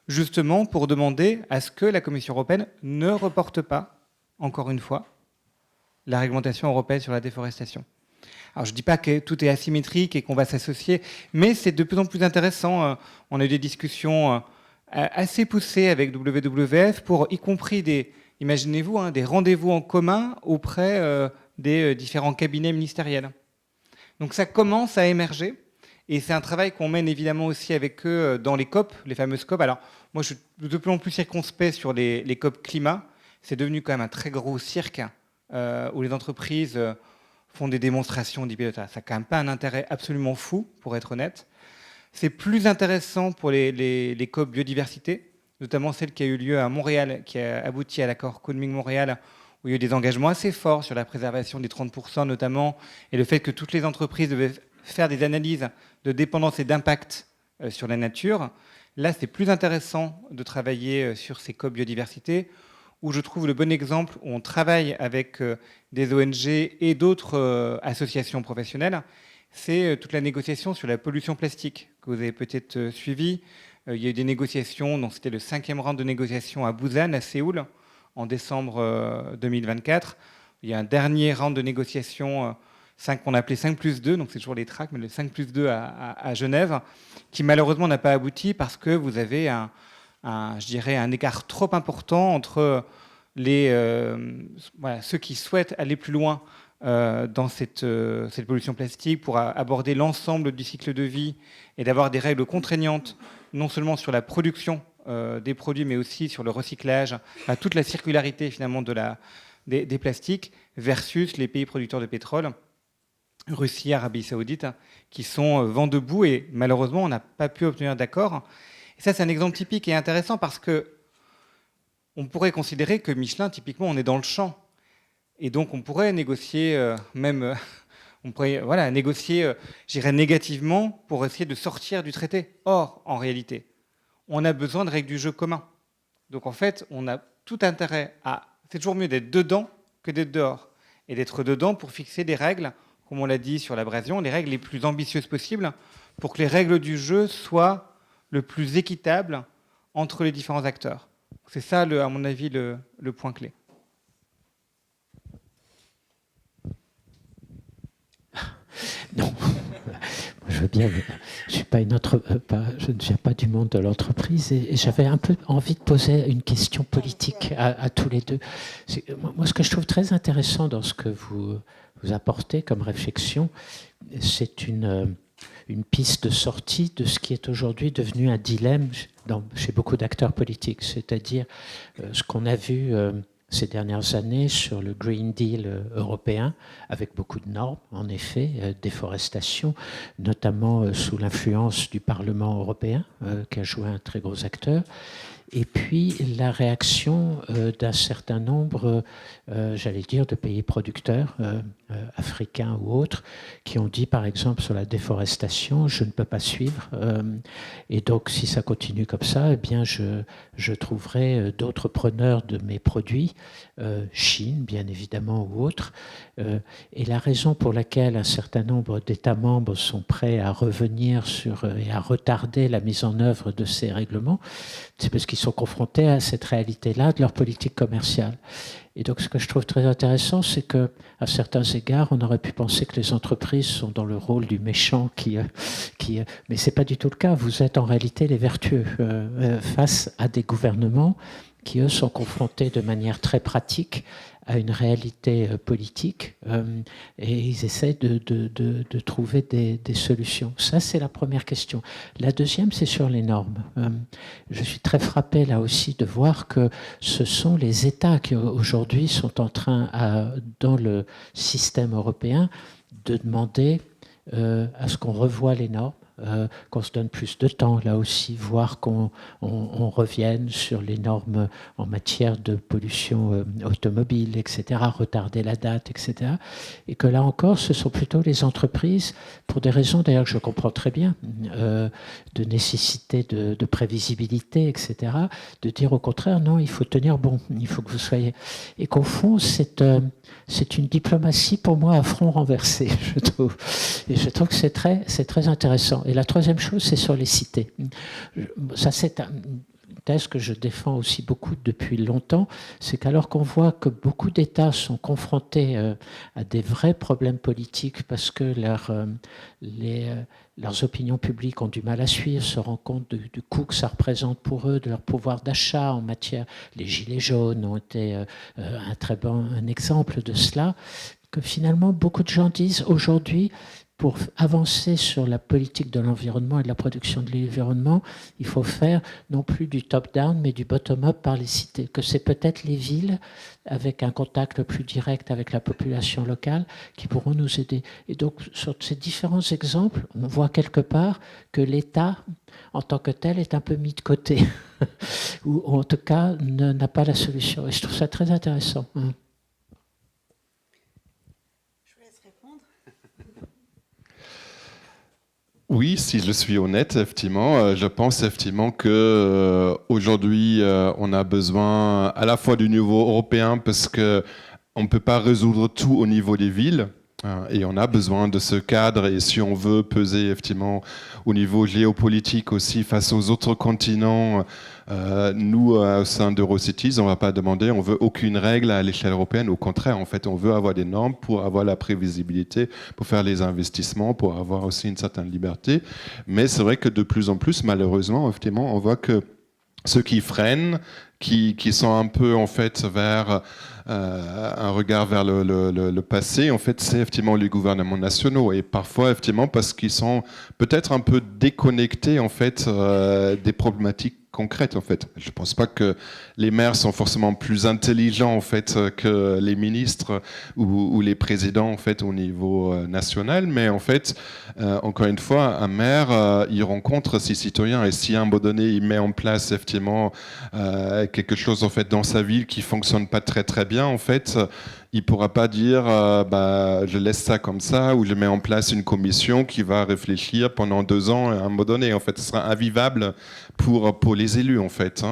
justement pour demander à ce que la Commission européenne ne reporte pas, encore une fois, la réglementation européenne sur la déforestation. Alors je ne dis pas que tout est asymétrique et qu'on va s'associer, mais c'est de plus en plus intéressant. On a eu des discussions assez poussées avec WWF pour, y compris imaginez-vous, des rendez-vous en commun auprès des différents cabinets ministériels. Donc ça commence à émerger, et c'est un travail qu'on mène évidemment aussi avec eux dans les COP, les fameuses COP. Alors moi je suis de plus en plus circonspect sur les COP climat. C'est devenu quand même un très gros cirque où les entreprises font des démonstrations d'e-pilotage. Ça n'a quand même pas un intérêt absolument fou, pour être honnête. C'est plus intéressant pour les COP biodiversité, notamment celle qui a eu lieu à Montréal, qui a abouti à l'accord Kunming-Montréal, où il y a eu des engagements assez forts sur la préservation des 30% notamment, et le fait que toutes les entreprises devaient faire des analyses de dépendance et d'impact sur la nature. Là, c'est plus intéressant de travailler sur ces COP biodiversité, où je trouve le bon exemple, où on travaille avec des ONG et d'autres associations professionnelles, c'est toute la négociation sur la pollution plastique, que vous avez peut-être suivi. Il y a eu des négociations, donc c'était le 5e round de négociations à Busan, à Séoul, en décembre 2024. Il y a un dernier round de négociations, qu'on appelait 5+2, donc c'est toujours les tracts, mais le 5+2 à Genève, qui malheureusement n'a pas abouti parce que vous avez je dirais, un écart trop important entre ceux qui souhaitent aller plus loin dans cette pollution plastique pour aborder l'ensemble du cycle de vie et d'avoir des règles contraignantes, non seulement sur la production des produits, mais aussi sur le recyclage, toute la circularité finalement des plastiques, versus les pays producteurs de pétrole, Russie, Arabie Saoudite, qui sont vent debout, et malheureusement on n'a pas pu obtenir d'accord. Et ça, c'est un exemple typique et intéressant parce que on pourrait considérer que Michelin, typiquement, on est dans le champ. Et donc, on pourrait négocier négocier, je dirais, négativement pour essayer de sortir du traité. Or, en réalité, on a besoin de règles du jeu commun. Donc, en fait, on a tout intérêt c'est toujours mieux d'être dedans que d'être dehors. Et d'être dedans pour fixer des règles, comme on l'a dit sur l'abrasion, les règles les plus ambitieuses possibles, pour que les règles du jeu soient le plus équitable entre les différents acteurs. C'est ça, à mon avis, le point clé. Non, je veux bien, je ne viens pas du monde de l'entreprise, et j'avais un peu envie de poser une question politique à tous les deux. Moi, ce que je trouve très intéressant dans ce que vous apportez comme réflexion, c'est une piste de sortie de ce qui est aujourd'hui devenu un dilemme chez beaucoup d'acteurs politiques, c'est-à-dire ce qu'on a vu ces dernières années sur le Green Deal européen, avec beaucoup de normes, en effet, déforestation, notamment sous l'influence du Parlement européen, qui a joué un très gros acteur, et puis la réaction d'un certain nombre, j'allais dire, de pays producteurs, africains ou autres, qui ont dit, par exemple, sur la déforestation, je ne peux pas suivre, et donc si ça continue comme ça, eh bien je trouverai d'autres preneurs de mes produits, Chine, bien évidemment, ou autres, et la raison pour laquelle un certain nombre d'États membres sont prêts à revenir et à retarder la mise en œuvre de ces règlements, c'est parce qu'ils sont confrontés à cette réalité-là de leur politique commerciale. Et donc, ce que je trouve très intéressant, c'est que, à certains égards, on aurait pu penser que les entreprises sont dans le rôle du méchant mais c'est pas du tout le cas. Vous êtes en réalité les vertueux face à des gouvernements qui, eux, sont confrontés de manière très pratique à une réalité politique, et ils essaient de trouver des solutions. Ça, c'est la première question. La deuxième, c'est sur les normes. Je suis très frappé là aussi de voir que ce sont les États qui aujourd'hui sont en train, dans le système européen, de demander à ce qu'on revoie les normes, qu'on se donne plus de temps, là aussi, voire qu'on revienne sur les normes en matière de pollution automobile, etc., retarder la date, etc. Et que là encore, ce sont plutôt les entreprises, pour des raisons d'ailleurs que je comprends très bien, de nécessité de prévisibilité, etc., de dire au contraire, non, il faut tenir bon, il faut que vous soyez... Et qu'au fond, c'est une diplomatie pour moi à front renversé, je trouve. Et je trouve que c'est très intéressant. Et la troisième chose, c'est sur les cités. Ça, c'est une thèse que je défends aussi beaucoup depuis longtemps, c'est qu'alors qu'on voit que beaucoup d'États sont confrontés à des vrais problèmes politiques parce que leurs opinions publiques ont du mal à suivre, se rendent compte du coût que ça représente pour eux, de leur pouvoir d'achat en matière... Les gilets jaunes ont été un exemple de cela, que finalement beaucoup de gens disent aujourd'hui, pour avancer sur la politique de l'environnement et de la production de l'environnement, il faut faire non plus du top-down, mais du bottom-up par les cités. Que c'est peut-être les villes, avec un contact plus direct avec la population locale, qui pourront nous aider. Et donc, sur ces différents exemples, on voit quelque part que l'État, en tant que tel, est un peu mis de côté, ou en tout cas n'a pas la solution. Et je trouve ça très intéressant. Oui, si je suis honnête, effectivement, je pense effectivement que aujourd'hui, on a besoin à la fois du niveau européen parce que on ne peut pas résoudre tout au niveau des villes. Et on a besoin de ce cadre, et si on veut peser effectivement au niveau géopolitique aussi face aux autres continents, nous au sein d'Eurocities, on ne va pas demander, on veut aucune règle à l'échelle européenne. Au contraire, en fait, on veut avoir des normes pour avoir la prévisibilité, pour faire les investissements, pour avoir aussi une certaine liberté. Mais c'est vrai que de plus en plus, malheureusement, effectivement, on voit que ceux qui freinent, qui sont un peu en fait vers un regard vers le passé, en fait, c'est effectivement les gouvernements nationaux, et parfois effectivement parce qu'ils sont peut-être un peu déconnectés en fait des problématiques concrètes en fait. Je ne pense pas que les maires sont forcément plus intelligents en fait que les ministres ou les présidents en fait au niveau national, mais en fait encore une fois, un maire il rencontre ses citoyens, et si à un moment donné il met en place effectivement quelque chose en fait dans sa ville qui fonctionne pas très très bien en fait, il pourra pas dire je laisse ça comme ça, ou je mets en place une commission qui va réfléchir pendant 2 ans à un moment donné. En fait, ce sera invivable pour les élus en fait.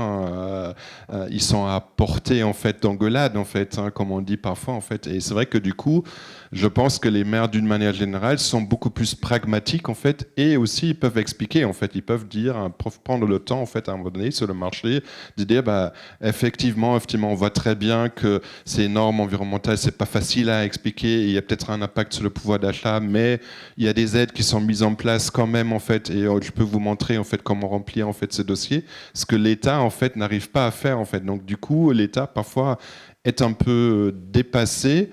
Ils sont à portée en fait d'engueulade en fait, comme on dit parfois en fait. Et c'est vrai que du coup, je pense que les maires d'une manière générale sont beaucoup plus pragmatiques en fait, et aussi ils peuvent expliquer en fait, ils peuvent dire, prendre le temps en fait à un moment donné sur le marché de dire effectivement on voit très bien que ces normes environnementales c'est pas facile à expliquer, il y a peut-être un impact sur le pouvoir d'achat, mais il y a des aides qui sont mises en place quand même en fait, et je peux vous montrer en fait comment remplir en fait ce dossier, ce que l'État en fait n'arrive pas à faire en fait. Donc du coup l'État parfois est un peu dépassé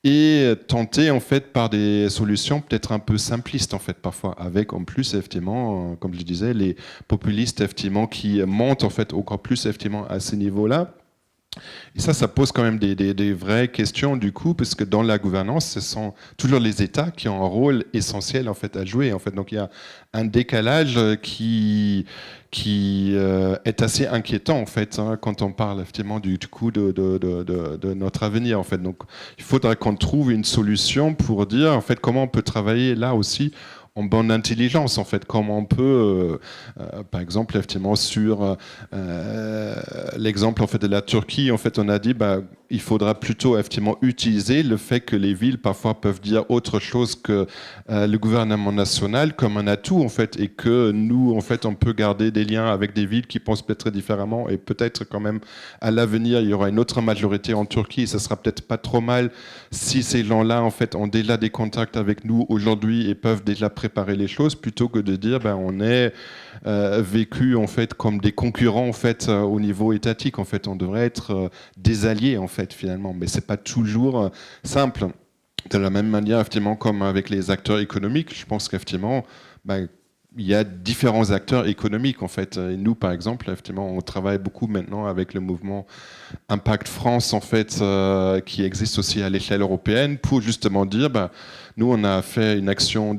et tenté en fait par des solutions peut-être un peu simplistes en fait parfois, avec en plus effectivement comme je disais les populistes effectivement qui montent en fait encore plus effectivement à ces niveaux-là. Et ça pose quand même des vraies questions du coup, parce que dans la gouvernance, ce sont toujours les États qui ont un rôle essentiel en fait à jouer. En fait, donc il y a un décalage qui est assez inquiétant en fait quand on parle effectivement du coup de notre avenir en fait. Donc il faudra qu'on trouve une solution pour dire en fait comment on peut travailler là aussi en bonne intelligence en fait, comment on peut par exemple effectivement sur l'exemple en fait de la Turquie en fait, on a dit il faudra plutôt effectivement utiliser le fait que les villes parfois peuvent dire autre chose que le gouvernement national comme un atout en fait, et que nous en fait on peut garder des liens avec des villes qui pensent peut-être différemment, et peut-être quand même à l'avenir il y aura une autre majorité en Turquie, et ça sera peut-être pas trop mal si ces gens-là en fait ont déjà des contacts avec nous aujourd'hui et peuvent déjà préparer les choses, plutôt que de dire on est vécu en fait comme des concurrents en fait au niveau étatique. En fait, on devrait être des alliés en fait finalement, mais c'est pas toujours simple. De la même manière, effectivement, comme avec les acteurs économiques, je pense qu'effectivement, il y a différents acteurs économiques en fait. Et nous, par exemple, effectivement, on travaille beaucoup maintenant avec le mouvement Impact France en fait, qui existe aussi à l'échelle européenne, pour justement dire, nous, on a fait une action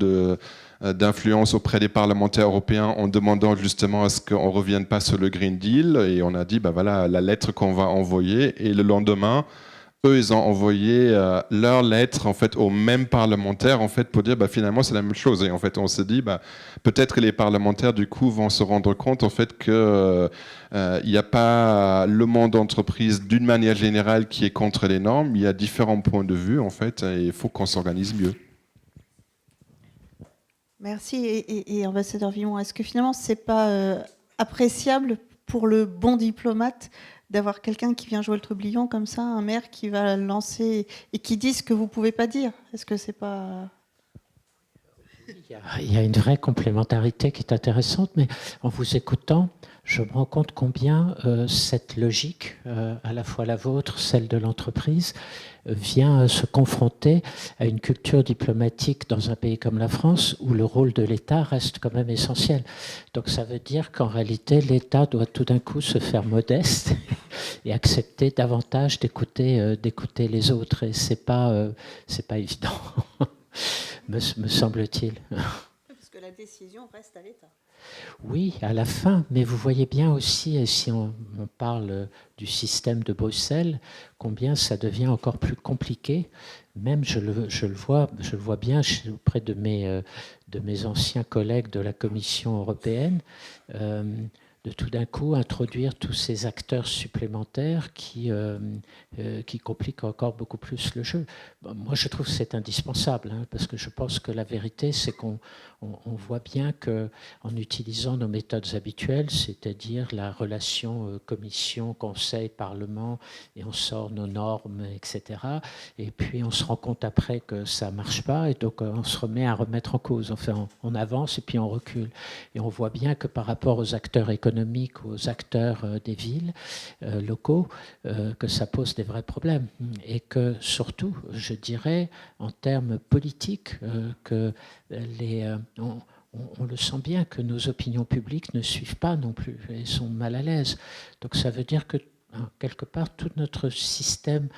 d'influence auprès des parlementaires européens en demandant justement à ce qu'on ne revienne pas sur le Green Deal. Et on a dit, ben voilà, la lettre qu'on va envoyer. Et le lendemain, eux, ils ont envoyé leur lettre en fait aux mêmes parlementaires en fait pour dire finalement c'est la même chose. Et en fait, on se dit peut-être que les parlementaires du coup vont se rendre compte en fait que il n'y a pas le monde d'entreprise d'une manière générale qui est contre les normes. Il y a différents points de vue en fait, et il faut qu'on s'organise mieux. Merci. Et ambassadeur Vimont, est-ce que finalement c'est pas appréciable pour le bon diplomate d'avoir quelqu'un qui vient jouer le trublion comme ça, un maire qui va lancer et qui dit ce que vous ne pouvez pas dire? Est-ce que c'est pas... Il y a une vraie complémentarité qui est intéressante, mais en vous écoutant, je me rends compte combien cette logique, à la fois la vôtre, celle de l'entreprise, vient se confronter à une culture diplomatique dans un pays comme la France où le rôle de l'État reste quand même essentiel. Donc ça veut dire qu'en réalité, l'État doit tout d'un coup se faire modeste et accepter davantage d'écouter les autres. Et c'est pas évident, me semble-t-il. Parce que la décision reste à l'État. Oui, à la fin, mais vous voyez bien aussi, et si on parle du système de Bruxelles, combien ça devient encore plus compliqué. Même je le vois bien auprès de mes anciens collègues de la Commission européenne, de tout d'un coup introduire tous ces acteurs supplémentaires qui compliquent encore beaucoup plus le jeu. Bon, moi, je trouve que c'est indispensable, parce que je pense que la vérité, c'est qu'on voit bien qu'en utilisant nos méthodes habituelles, c'est-à-dire la relation commission, conseil, parlement, et on sort nos normes, etc., et puis on se rend compte après que ça ne marche pas, et donc on se remet à remettre en cause. Enfin, on avance et puis on recule. Et on voit bien que par rapport aux acteurs économiques, aux acteurs des villes locaux, que ça pose des vrais problèmes. Et que surtout, je dirais, en termes politiques, que on le sent bien que nos opinions publiques ne suivent pas non plus et sont mal à l'aise. Donc ça veut dire que, quelque part, tout notre système,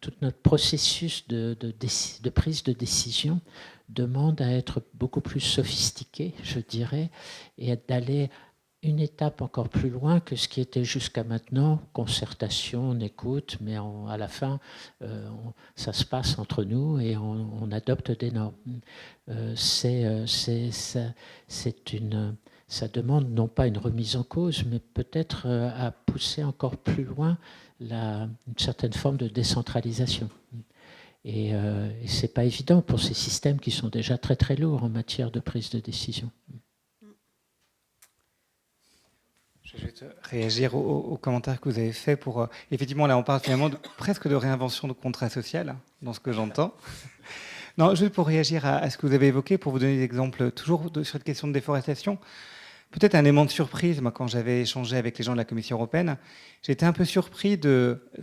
tout notre processus de prise de décision demande à être beaucoup plus sophistiqué, je dirais, et d'aller une étape encore plus loin que ce qui était jusqu'à maintenant, concertation, on écoute, mais à la fin, ça se passe entre nous et on adopte des normes. Ça demande non pas une remise en cause, mais peut-être à pousser encore plus loin une certaine forme de décentralisation. Et c'est pas évident pour ces systèmes qui sont déjà très très lourds en matière de prise de décision. Je vais réagir aux commentaires que vous avez faits pour... effectivement, là, on parle finalement presque de réinvention de contrat social, dans ce que j'entends. Non, juste pour réagir à ce que vous avez évoqué, pour vous donner des exemples, toujours sur cette question de déforestation, peut-être un élément de surprise, moi, quand j'avais échangé avec les gens de la Commission européenne, j'étais un peu surpris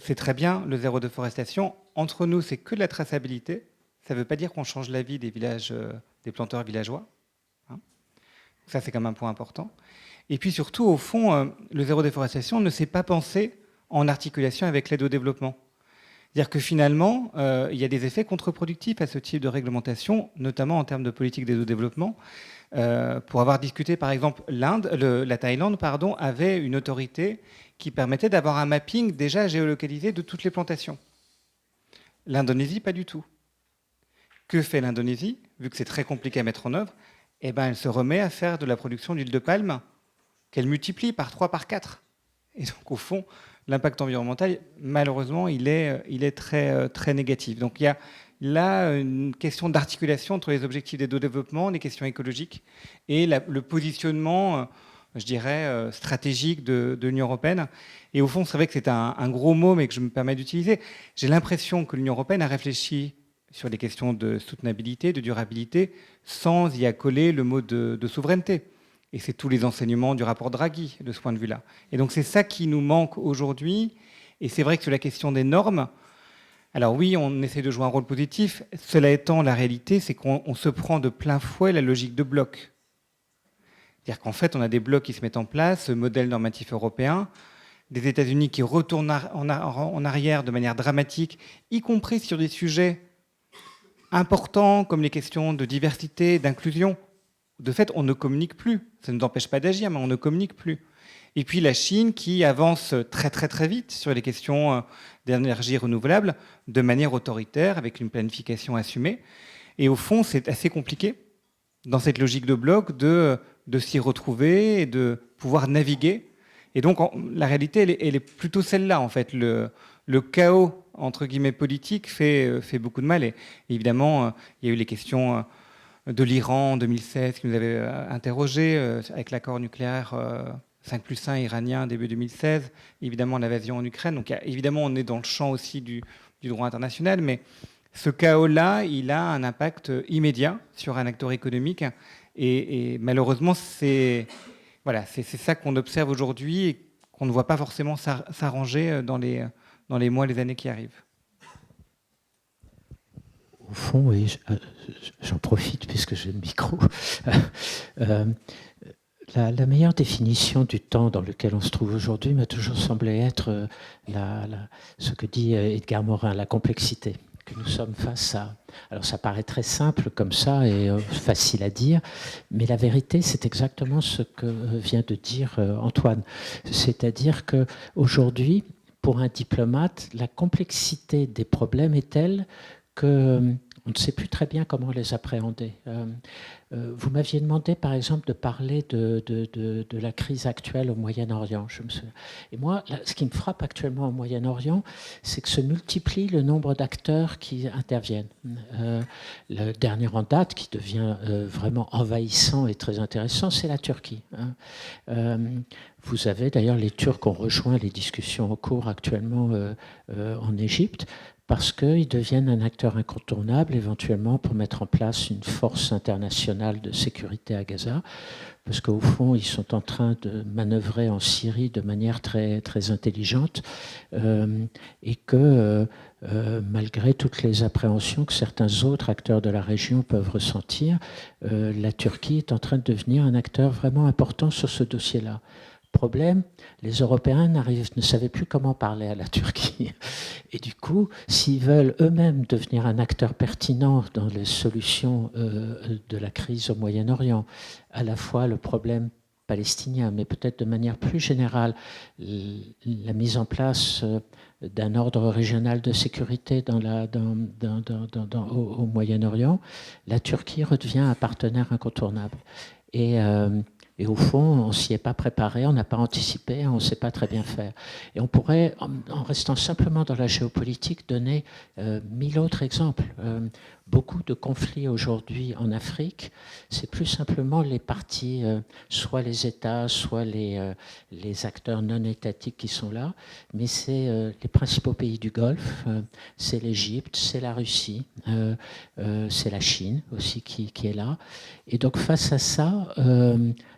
c'est très bien, le zéro déforestation, entre nous, c'est que de la traçabilité, ça ne veut pas dire qu'on change la vie des villages, des planteurs villageois. Ça, c'est quand même un point important. Et puis surtout, au fond, le zéro déforestation ne s'est pas pensé en articulation avec l'aide au développement. C'est-à-dire que finalement, il y a des effets contre-productifs à ce type de réglementation, notamment en termes de politique d'aide au développement. Pour avoir discuté, par exemple, la Thaïlande avait une autorité qui permettait d'avoir un mapping déjà géolocalisé de toutes les plantations. L'Indonésie, pas du tout. Que fait l'Indonésie? Vu que c'est très compliqué à mettre en œuvre, elle se remet à faire de la production d'huile de palme qu'elle multiplie par 3, par 4. Et donc, au fond, l'impact environnemental, malheureusement, il est très, très négatif. Donc, il y a là une question d'articulation entre les objectifs d'aide au développement, les questions écologiques, et le positionnement, je dirais, stratégique de l'Union européenne. Et au fond, c'est vrai que c'est un gros mot, mais que je me permets d'utiliser. J'ai l'impression que l'Union européenne a réfléchi sur les questions de soutenabilité, de durabilité, sans y accoler le mot de souveraineté. Et c'est tous les enseignements du rapport Draghi, de ce point de vue-là. Et donc c'est ça qui nous manque aujourd'hui. Et c'est vrai que sur la question des normes, alors oui, on essaie de jouer un rôle positif. Cela étant, la réalité, c'est qu'on se prend de plein fouet la logique de bloc. C'est-à-dire qu'en fait, on a des blocs qui se mettent en place, ce modèle normatif européen, des États-Unis qui retournent en arrière de manière dramatique, y compris sur des sujets importants comme les questions de diversité, d'inclusion. de fait, on ne communique plus. Ça ne nous empêche pas d'agir, mais on ne communique plus. Et puis la Chine qui avance très très très vite sur les questions d'énergie renouvelable de manière autoritaire, avec une planification assumée. Et au fond, c'est assez compliqué, dans cette logique de bloc, de s'y retrouver et de pouvoir naviguer. Et donc, la réalité, elle est plutôt celle-là, en fait. Le chaos, entre guillemets, politique fait beaucoup de mal. Et évidemment, il y a eu les questions de l'Iran en 2016 qui nous avaient interrogés, avec l'accord nucléaire 5+1 iranien début 2016, évidemment l'invasion en Ukraine. Donc, évidemment, on est dans le champ aussi du droit international, mais ce chaos-là, il a un impact immédiat sur un acteur économique. Et malheureusement, c'est ça qu'on observe aujourd'hui et qu'on ne voit pas forcément s'arranger dans les mois, les années qui arrivent. Au fond, oui, j'en profite puisque j'ai le micro. La meilleure définition du temps dans lequel on se trouve aujourd'hui m'a toujours semblé être ce que dit Edgar Morin, la complexité. Que nous sommes face à... Alors ça paraît très simple comme ça et facile à dire, mais la vérité, c'est exactement ce que vient de dire Antoine. C'est-à-dire qu'aujourd'hui, pour un diplomate, la complexité des problèmes est telle qu'on ne sait plus très bien comment les appréhender. Vous m'aviez demandé, par exemple, de parler de la crise actuelle au Moyen-Orient. Et moi, ce qui me frappe actuellement au Moyen-Orient, c'est que se multiplie le nombre d'acteurs qui interviennent. Le dernier en date, qui devient vraiment envahissant et très intéressant, c'est la Turquie. Vous avez d'ailleurs les Turcs ont rejoint les discussions en cours actuellement en Égypte, parce qu'ils deviennent un acteur incontournable éventuellement pour mettre en place une force internationale de sécurité à Gaza, parce qu'au fond, ils sont en train de manœuvrer en Syrie de manière très, très intelligente, et que malgré toutes les appréhensions que certains autres acteurs de la région peuvent ressentir, la Turquie est en train de devenir un acteur vraiment important sur ce dossier-là. Problème, les Européens ne savaient plus comment parler à la Turquie. Et du coup, s'ils veulent eux-mêmes devenir un acteur pertinent dans les solutions de la crise au Moyen-Orient, à la fois le problème palestinien, mais peut-être de manière plus générale, la mise en place d'un ordre régional de sécurité au Moyen-Orient, la Turquie redevient un partenaire incontournable. Et au fond, on ne s'y est pas préparé, on n'a pas anticipé, on ne sait pas très bien faire. Et on pourrait, en restant simplement dans la géopolitique, donner 1000 autres exemples. Beaucoup de conflits aujourd'hui en Afrique, c'est plus simplement les parties, soit les États, soit les acteurs non étatiques qui sont là, mais c'est les principaux pays du Golfe, c'est l'Égypte, c'est la Russie, c'est la Chine aussi qui est là. Et donc face à ça,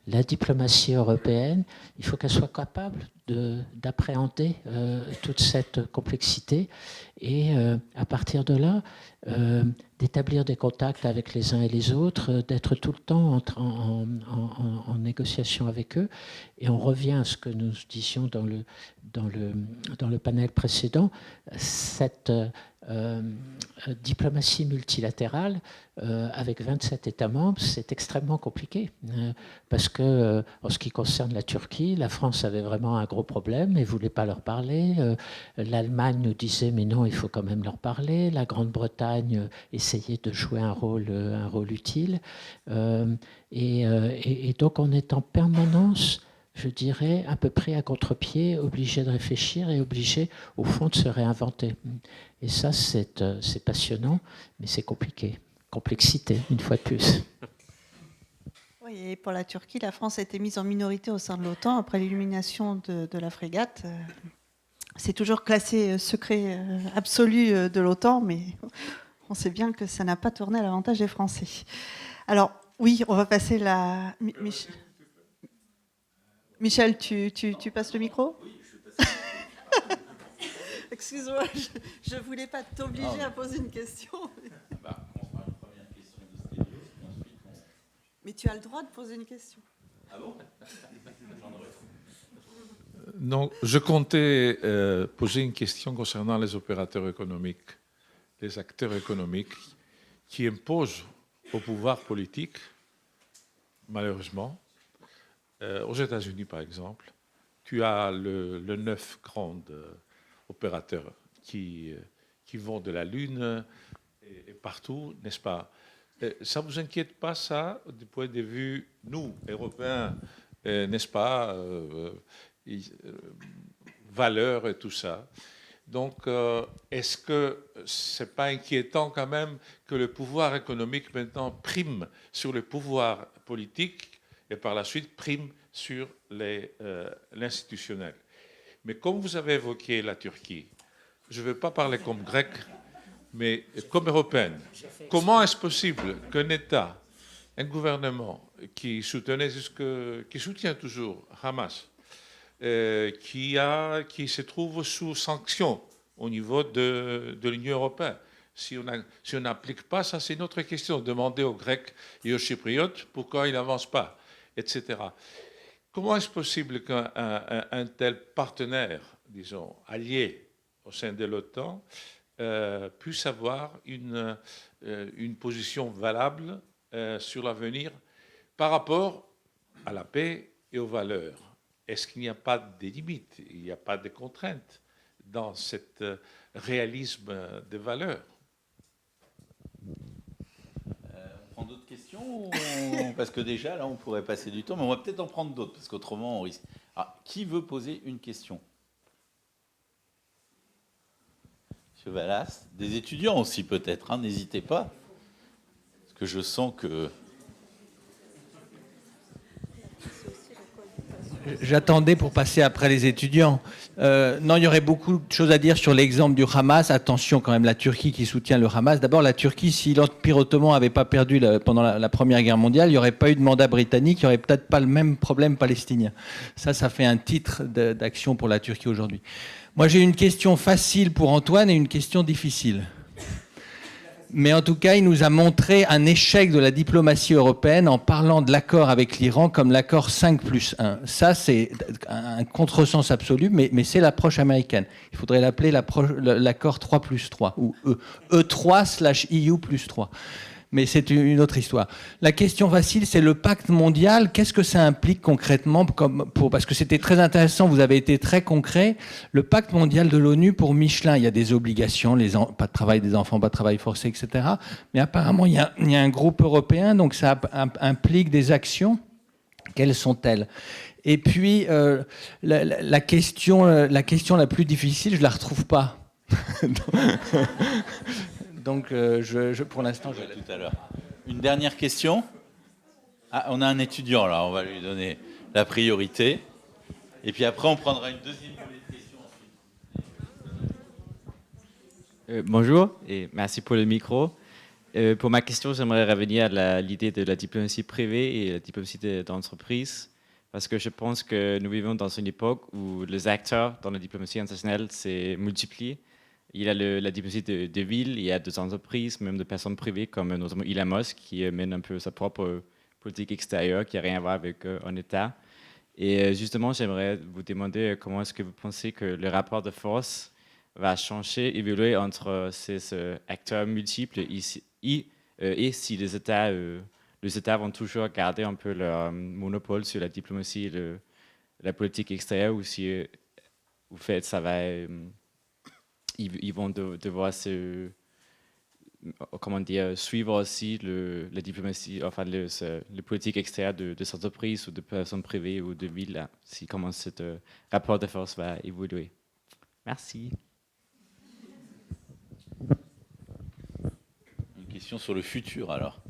la diplomatie européenne, il faut qu'elle soit capable d'appréhender toute cette complexité et à partir de là, d'établir des contacts avec les uns et les autres, d'être tout le temps en négociation avec eux. Et on revient à ce que nous disions dans le panel précédent, cette diplomatie multilatérale avec 27 États membres, c'est extrêmement compliqué parce que en ce qui concerne la Turquie, la France avait vraiment un gros problème et ne voulait pas leur parler. L'Allemagne nous disait mais non, il faut quand même leur parler. La Grande-Bretagne essayait de jouer un rôle utile. Et donc on est en permanence, je dirais, à peu près à contre-pied, obligé de réfléchir et obligé, au fond, de se réinventer. Et ça, c'est passionnant, mais c'est compliqué. Complexité, une fois de plus. Oui, et pour la Turquie, la France a été mise en minorité au sein de l'OTAN après l'illumination de la frégate. C'est toujours classé secret absolu de l'OTAN, mais on sait bien que ça n'a pas tourné à l'avantage des Français. Alors, oui, on va passer la... Michel, tu passes le micro ? Oui, je passe. Excuse-moi, je ne voulais pas t'obliger à poser une question. On fera une première question de Stelios, puis ensuite Mais tu as le droit de poser une question. Ah bon ? J'en aurais. Non, je comptais poser une question concernant les opérateurs économiques, les acteurs économiques qui imposent au pouvoir politique malheureusement. Aux États-Unis, par exemple, tu as le 9 grands opérateurs qui vont de la Lune et partout, n'est-ce pas? Ça ne vous inquiète pas, ça, du point de vue, nous, Européens, n'est-ce pas, valeurs et tout ça. Donc, est-ce que ce n'est pas inquiétant quand même que le pouvoir économique maintenant prime sur le pouvoir politique et par la suite prime sur l'institutionnel? Mais comme vous avez évoqué la Turquie, je ne veux pas parler comme grec, mais comme européenne. Comment est-ce possible qu'un État, un gouvernement qui soutient toujours Hamas, qui se trouve sous sanction au niveau de l'Union européenne, si on n'applique pas ça, c'est une autre question. Demandez aux Grecs et aux Chypriotes pourquoi ils n'avancent pas, etc. Comment est-ce possible qu'un tel partenaire, disons, allié au sein de l'OTAN, puisse avoir une position valable sur l'avenir par rapport à la paix et aux valeurs? Est-ce qu'il n'y a pas de limites, il n'y a pas de contraintes dans cet réalisme des valeurs? On prend d'autres questions parce que déjà, là, on pourrait passer du temps, mais on va peut-être en prendre d'autres, parce qu'autrement, on risque. Alors, qui veut poser une question? Monsieur Vallas, des étudiants aussi peut-être, hein, n'hésitez pas, parce que je sens que... J'attendais pour passer après les étudiants. Non, il y aurait beaucoup de choses à dire sur l'exemple du Hamas. Attention quand même, la Turquie qui soutient le Hamas. D'abord, la Turquie, si l'Empire ottoman n'avait pas perdu pendant la Première Guerre mondiale, il n'y aurait pas eu de mandat britannique, il n'y aurait peut-être pas le même problème palestinien. Ça fait un titre d'action pour la Turquie aujourd'hui. Moi, j'ai une question facile pour Antoine et une question difficile. Mais en tout cas, il nous a montré un échec de la diplomatie européenne en parlant de l'accord avec l'Iran comme l'accord 5+1. Ça, c'est un contresens absolu, mais c'est l'approche américaine. Il faudrait l'appeler l'accord 3+3, ou E3/EU+3. Mais c'est une autre histoire. La question facile, c'est le pacte mondial. Qu'est-ce que ça implique concrètement parce que c'était très intéressant, vous avez été très concret. Le pacte mondial de l'ONU pour Michelin, il y a des obligations, pas de travail des enfants, pas de travail forcé, etc. Mais apparemment, il y a un groupe européen, donc ça implique des actions. Quelles sont-elles? Et puis, la question la plus difficile, je ne la retrouve pas. Donc, pour l'instant, je tout à l'heure. Une dernière question. Ah, on a un étudiant là, on va lui donner la priorité. Et puis après, on prendra une deuxième question ensuite. Bonjour et merci pour le micro. Pour ma question, j'aimerais revenir à l'idée de la diplomatie privée et la diplomatie d'entreprise, parce que je pense que nous vivons dans une époque où les acteurs dans la diplomatie internationale s'est multiplient. Il y a la diplomatie de ville, il y a des entreprises, même de personnes privées, comme notamment Elon Musk, qui mène un peu sa propre politique extérieure, qui n'a rien à voir avec un État. Et justement, j'aimerais vous demander comment est-ce que vous pensez que le rapport de force va changer, évoluer entre ces acteurs multiples et si les États vont toujours garder un peu leur monopole sur la diplomatie et la politique extérieure, ou si vous faites ça va... Ils vont devoir suivre aussi la diplomatie, enfin les politiques extérieures des entreprises ou de personnes privées ou de villes, si comment ce rapport de force va évoluer. Merci. Une question sur le futur, alors.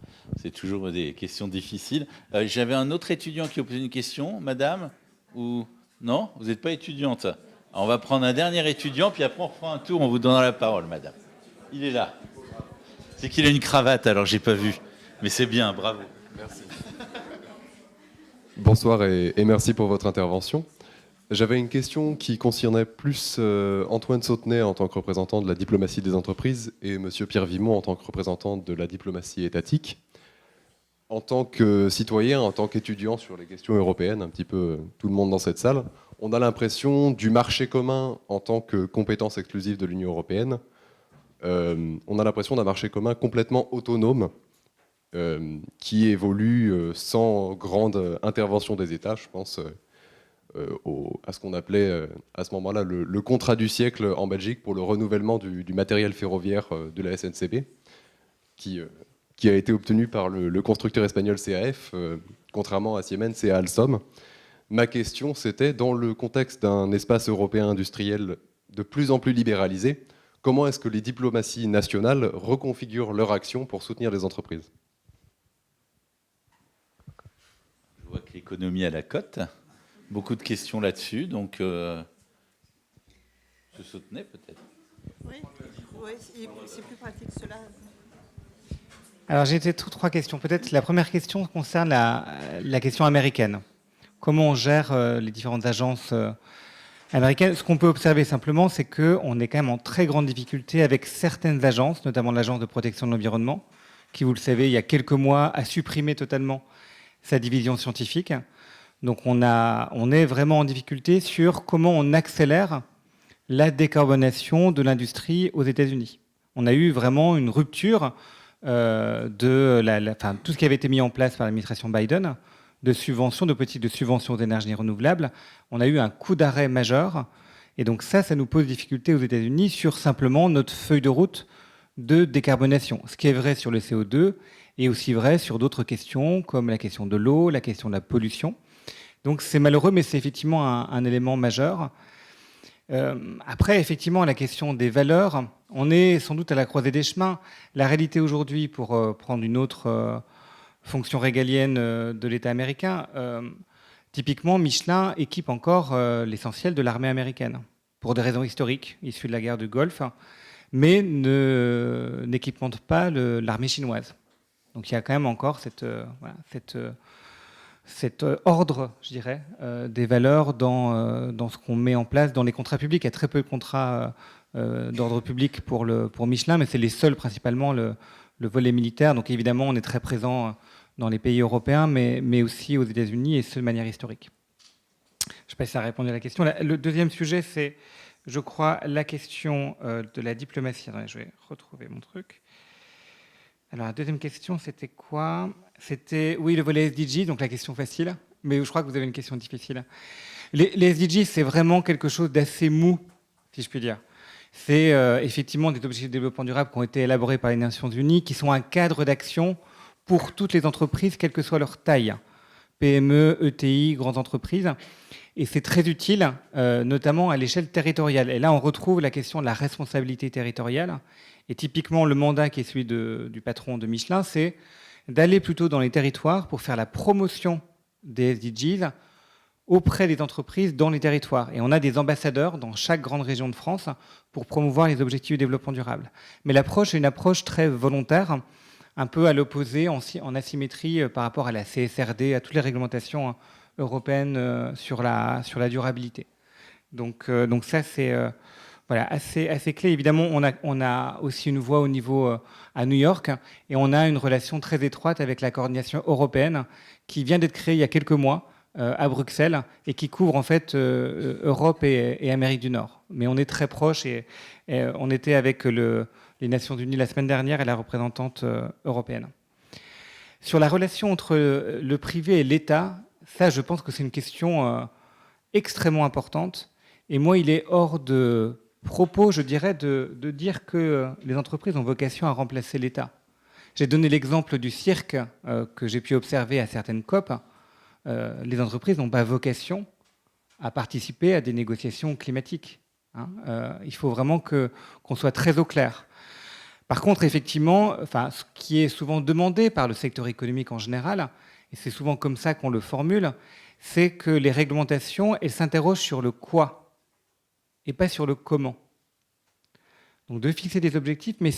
C'est toujours des questions difficiles. J'avais un autre étudiant qui a posé une question, madame, ou non? Vous n'êtes pas étudiante? Alors, on va prendre un dernier étudiant, puis après on fera un tour, on vous donnera la parole, madame. Il est là. C'est qu'il a une cravate, alors j'ai pas vu. Mais c'est bien, bravo. Merci. Bonsoir et merci pour votre intervention. J'avais une question qui concernait plus Antoine Sautenay en tant que représentant de la diplomatie des entreprises et monsieur Pierre Vimont en tant que représentant de la diplomatie étatique. En tant que citoyen, en tant qu'étudiant sur les questions européennes, un petit peu tout le monde dans cette salle, on a l'impression du marché commun en tant que compétence exclusive de l'Union européenne. On a l'impression d'un marché commun complètement autonome qui évolue sans grande intervention des États. Je pense à ce qu'on appelait à ce moment-là le contrat du siècle en Belgique pour le renouvellement du matériel ferroviaire de la SNCB, qui a été obtenu par le constructeur espagnol CAF, contrairement à Siemens et à Alstom. Ma question, c'était, dans le contexte d'un espace européen industriel de plus en plus libéralisé, comment est-ce que les diplomaties nationales reconfigurent leur action pour soutenir les entreprises? Je vois que l'économie à la cote. Beaucoup de questions là-dessus, donc je soutenais peut-être. Oui, c'est plus pratique cela. Alors j'ai été trois questions. Peut-être la première question concerne la question américaine. Comment on gère les différentes agences américaines? Ce qu'on peut observer simplement, c'est qu'on est quand même en très grande difficulté avec certaines agences, notamment l'Agence de protection de l'environnement, qui, vous le savez, il y a quelques mois, a supprimé totalement sa division scientifique. Donc on est vraiment en difficulté sur comment on accélère la décarbonation de l'industrie aux États-Unis. On a eu vraiment une rupture de tout ce qui avait été mis en place par l'administration Biden, de subventions, de politiques de subventions d'énergie renouvelable. On a eu un coup d'arrêt majeur. Et donc ça nous pose difficulté aux États-Unis sur simplement notre feuille de route de décarbonation. Ce qui est vrai sur le CO2 est aussi vrai sur d'autres questions, comme la question de l'eau, la question de la pollution. Donc c'est malheureux, mais c'est effectivement un élément majeur. Après, effectivement, la question des valeurs, on est sans doute à la croisée des chemins. La réalité aujourd'hui, pour prendre une autre fonction régalienne de l'État américain, typiquement, Michelin équipe encore l'essentiel de l'armée américaine, pour des raisons historiques, issues de la guerre du Golfe, mais n'équipement pas l'armée chinoise. Donc il y a quand même encore cet ordre, je dirais, des valeurs dans ce qu'on met en place dans les contrats publics. Il y a très peu de contrats d'ordre public pour Michelin, mais c'est les seuls principalement le volet militaire. Donc évidemment, on est très présent dans les pays européens, mais aussi aux États-Unis, et ce de manière historique. Je ne sais pas si ça a répondu à la question. Le deuxième sujet, c'est, je crois, la question de la diplomatie. Attendez, je vais retrouver mon truc. Alors, la deuxième question, c'était quoi? C'était, oui, le volet SDG, donc la question facile, mais je crois que vous avez une question difficile. Les SDG, c'est vraiment quelque chose d'assez mou, si je puis dire. C'est effectivement des objectifs de développement durable qui ont été élaborés par les Nations Unies, qui sont un cadre d'action pour toutes les entreprises, quelle que soit leur taille, PME, ETI, grandes entreprises. Et c'est très utile, notamment à l'échelle territoriale. Et là, on retrouve la question de la responsabilité territoriale. Et typiquement, le mandat qui est celui du patron de Michelin, c'est d'aller plutôt dans les territoires pour faire la promotion des SDGs auprès des entreprises dans les territoires. Et on a des ambassadeurs dans chaque grande région de France pour promouvoir les objectifs du développement durable. Mais l'approche est une approche très volontaire, un peu à l'opposé, en asymétrie par rapport à la CSRD, à toutes les réglementations européennes sur la durabilité. Donc ça, c'est assez clé. Évidemment, on a aussi une voix au niveau à New York, et on a une relation très étroite avec la coordination européenne qui vient d'être créée il y a quelques mois à Bruxelles et qui couvre en fait Europe et Amérique du Nord. Mais on est très proche, et on était avec les Nations Unies la semaine dernière et la représentante européenne. Sur la relation entre le privé et l'État, ça, je pense que c'est une question extrêmement importante. Et moi, il est hors de propos, je dirais, de dire que les entreprises ont vocation à remplacer l'État. J'ai donné l'exemple du cirque que j'ai pu observer à certaines COP. Les entreprises n'ont pas vocation à participer à des négociations climatiques. Il faut vraiment qu'on soit très au clair. Par contre, effectivement, ce qui est souvent demandé par le secteur économique en général, et c'est souvent comme ça qu'on le formule, c'est que les réglementations, elles s'interrogent sur le quoi et pas sur le comment. Donc de fixer des objectifs, mais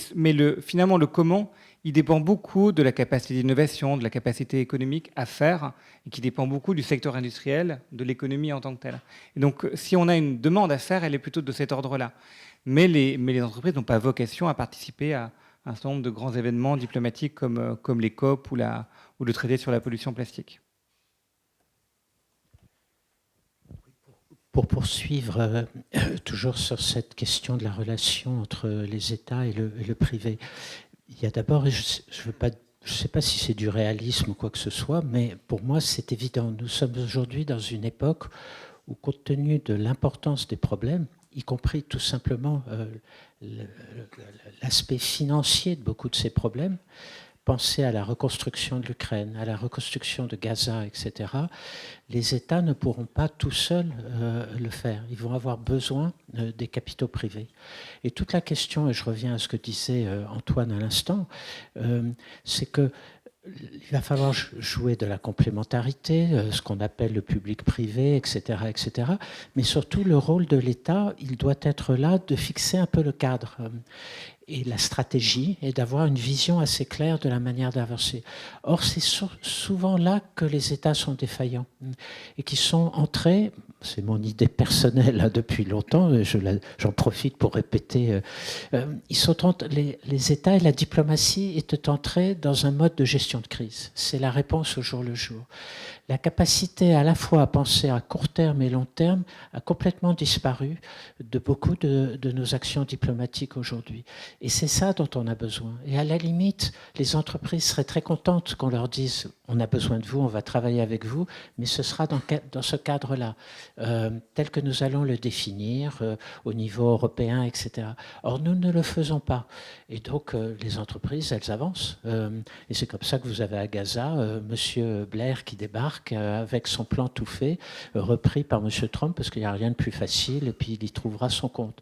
finalement le comment, il dépend beaucoup de la capacité d'innovation, de la capacité économique à faire, et qui dépend beaucoup du secteur industriel, de l'économie en tant que telle. Et donc si on a une demande à faire, elle est plutôt de cet ordre-là. Mais les entreprises n'ont pas vocation à participer à un certain nombre de grands événements diplomatiques comme les COP ou le traité sur la pollution plastique. Pour poursuivre, toujours sur cette question de la relation entre les États et le privé, il y a d'abord, je ne veux pas je ne sais pas si c'est du réalisme ou quoi que ce soit, mais pour moi, c'est évident. Nous sommes aujourd'hui dans une époque où, compte tenu de l'importance des problèmes, y compris tout simplement l'aspect financier de beaucoup de ces problèmes, pensez à la reconstruction de l'Ukraine, à la reconstruction de Gaza, etc., les États ne pourront pas tout seuls le faire. Ils vont avoir besoin des capitaux privés. Et toute la question, et je reviens à ce que disait Antoine à l'instant, c'est que il va falloir jouer de la complémentarité, ce qu'on appelle le public-privé, etc., etc. Mais surtout, le rôle de l'État, il doit être là de fixer un peu le cadre et la stratégie et d'avoir une vision assez claire de la manière d'avancer. Or, c'est souvent là que les États sont défaillants et qui sont entrés, c'est mon idée personnelle là, depuis longtemps, j'en profite pour répéter, les États et la diplomatie étaient entrés dans un mode de gestion de crise. C'est la réponse au jour le jour. La capacité à la fois à penser à court terme et long terme a complètement disparu de beaucoup de nos actions diplomatiques aujourd'hui. Et c'est ça dont on a besoin. Et à la limite, les entreprises seraient très contentes qu'on leur dise « on a besoin de vous, on va travailler avec vous », mais ce sera dans ce cadre-là, tel que nous allons le définir au niveau européen, etc. Or, nous ne le faisons pas. Et donc, les entreprises, elles avancent. Et c'est comme ça que vous avez à Gaza M. Blair qui débarque avec son plan tout fait, repris par M. Trump, parce qu'il n'y a rien de plus facile, et puis il y trouvera son compte.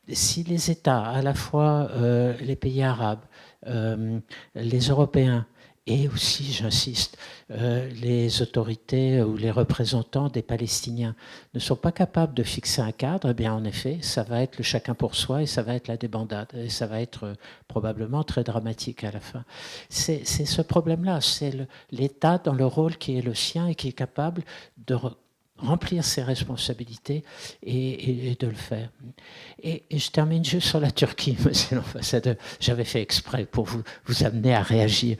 Si les États, à la fois les pays arabes, les Européens, et aussi, j'insiste, les autorités ou les représentants des Palestiniens ne sont pas capables de fixer un cadre, eh bien en effet, ça va être le chacun pour soi et ça va être la débandade. Et ça va être probablement très dramatique à la fin. C'est ce problème-là, c'est l'État dans le rôle qui est le sien et qui est capable de remplir ses responsabilités et de le faire. Et je termine juste sur la Turquie, monsieur l'ambassadeur. J'avais fait exprès pour vous amener à réagir.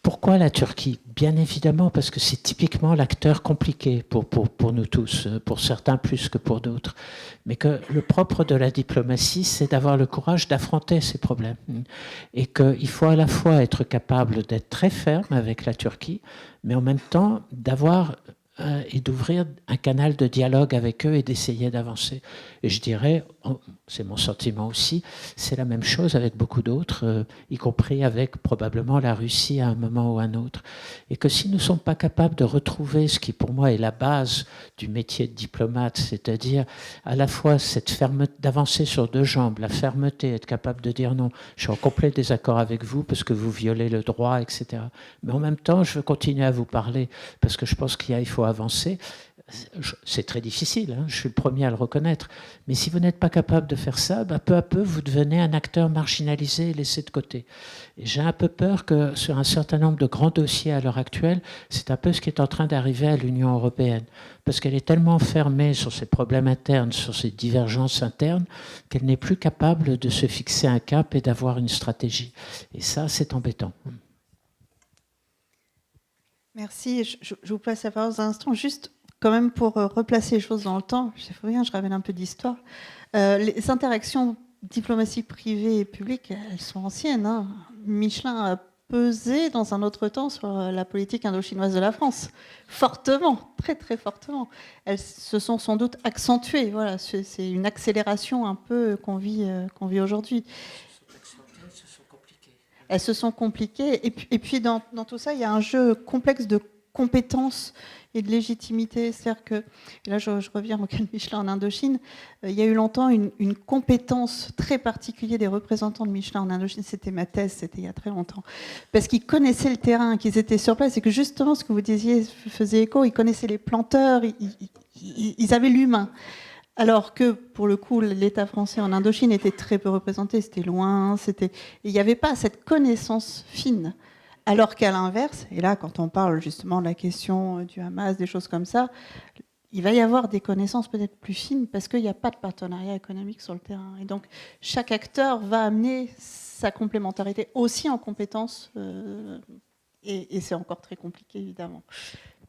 Pourquoi la Turquie? Bien évidemment, parce que c'est typiquement l'acteur compliqué pour nous tous, pour certains plus que pour d'autres. Mais que le propre de la diplomatie, c'est d'avoir le courage d'affronter ces problèmes. Et qu'il faut à la fois être capable d'être très ferme avec la Turquie, mais en même temps d'avoir et d'ouvrir un canal de dialogue avec eux et d'essayer d'avancer. Et je dirais, c'est mon sentiment aussi, c'est la même chose avec beaucoup d'autres, y compris avec probablement la Russie à un moment ou un autre. Et que si nous ne sommes pas capables de retrouver ce qui pour moi est la base du métier de diplomate, c'est-à-dire à la fois cette fermeté, d'avancer sur deux jambes, la fermeté, être capable de dire non, je suis en complet désaccord avec vous parce que vous violez le droit, etc. Mais en même temps, je veux continuer à vous parler parce que je pense qu'il faut avancer. C'est très difficile, hein, je suis le premier à le reconnaître. Mais si vous n'êtes pas capable de faire ça, peu à peu, vous devenez un acteur marginalisé et laissé de côté. Et j'ai un peu peur que sur un certain nombre de grands dossiers à l'heure actuelle, c'est un peu ce qui est en train d'arriver à l'Union européenne. Parce qu'elle est tellement fermée sur ses problèmes internes, sur ses divergences internes, qu'elle n'est plus capable de se fixer un cap et d'avoir une stratégie. Et ça, c'est embêtant. Merci. Je vous place la parole dans un instant. Juste quand même pour replacer les choses dans le temps, je ramène un peu d'histoire. Les interactions diplomatiques privées et publiques, elles sont anciennes. Hein. Michelin a pesé dans un autre temps sur la politique indochinoise de la France. Fortement, très très fortement. Elles se sont sans doute accentuées. Voilà, c'est une accélération un peu qu'on vit aujourd'hui. Elles se sont compliquées. Et puis dans tout ça, il y a un jeu complexe de compétences et de légitimité. C'est-à-dire que, et là je reviens au cas de Michelin en Indochine, il y a eu longtemps une compétence très particulière des représentants de Michelin en Indochine. C'était ma thèse, c'était il y a très longtemps. Parce qu'ils connaissaient le terrain, qu'ils étaient sur place, et que justement ce que vous disiez faisait écho, ils connaissaient les planteurs, ils avaient l'humain. Alors que, pour le coup, l'État français en Indochine était très peu représenté, c'était loin, il n'y avait pas cette connaissance fine. Alors qu'à l'inverse, et là, quand on parle justement de la question du Hamas, des choses comme ça, il va y avoir des connaissances peut-être plus fines parce qu'il n'y a pas de partenariat économique sur le terrain. Et donc, chaque acteur va amener sa complémentarité aussi en compétences, et c'est encore très compliqué, évidemment.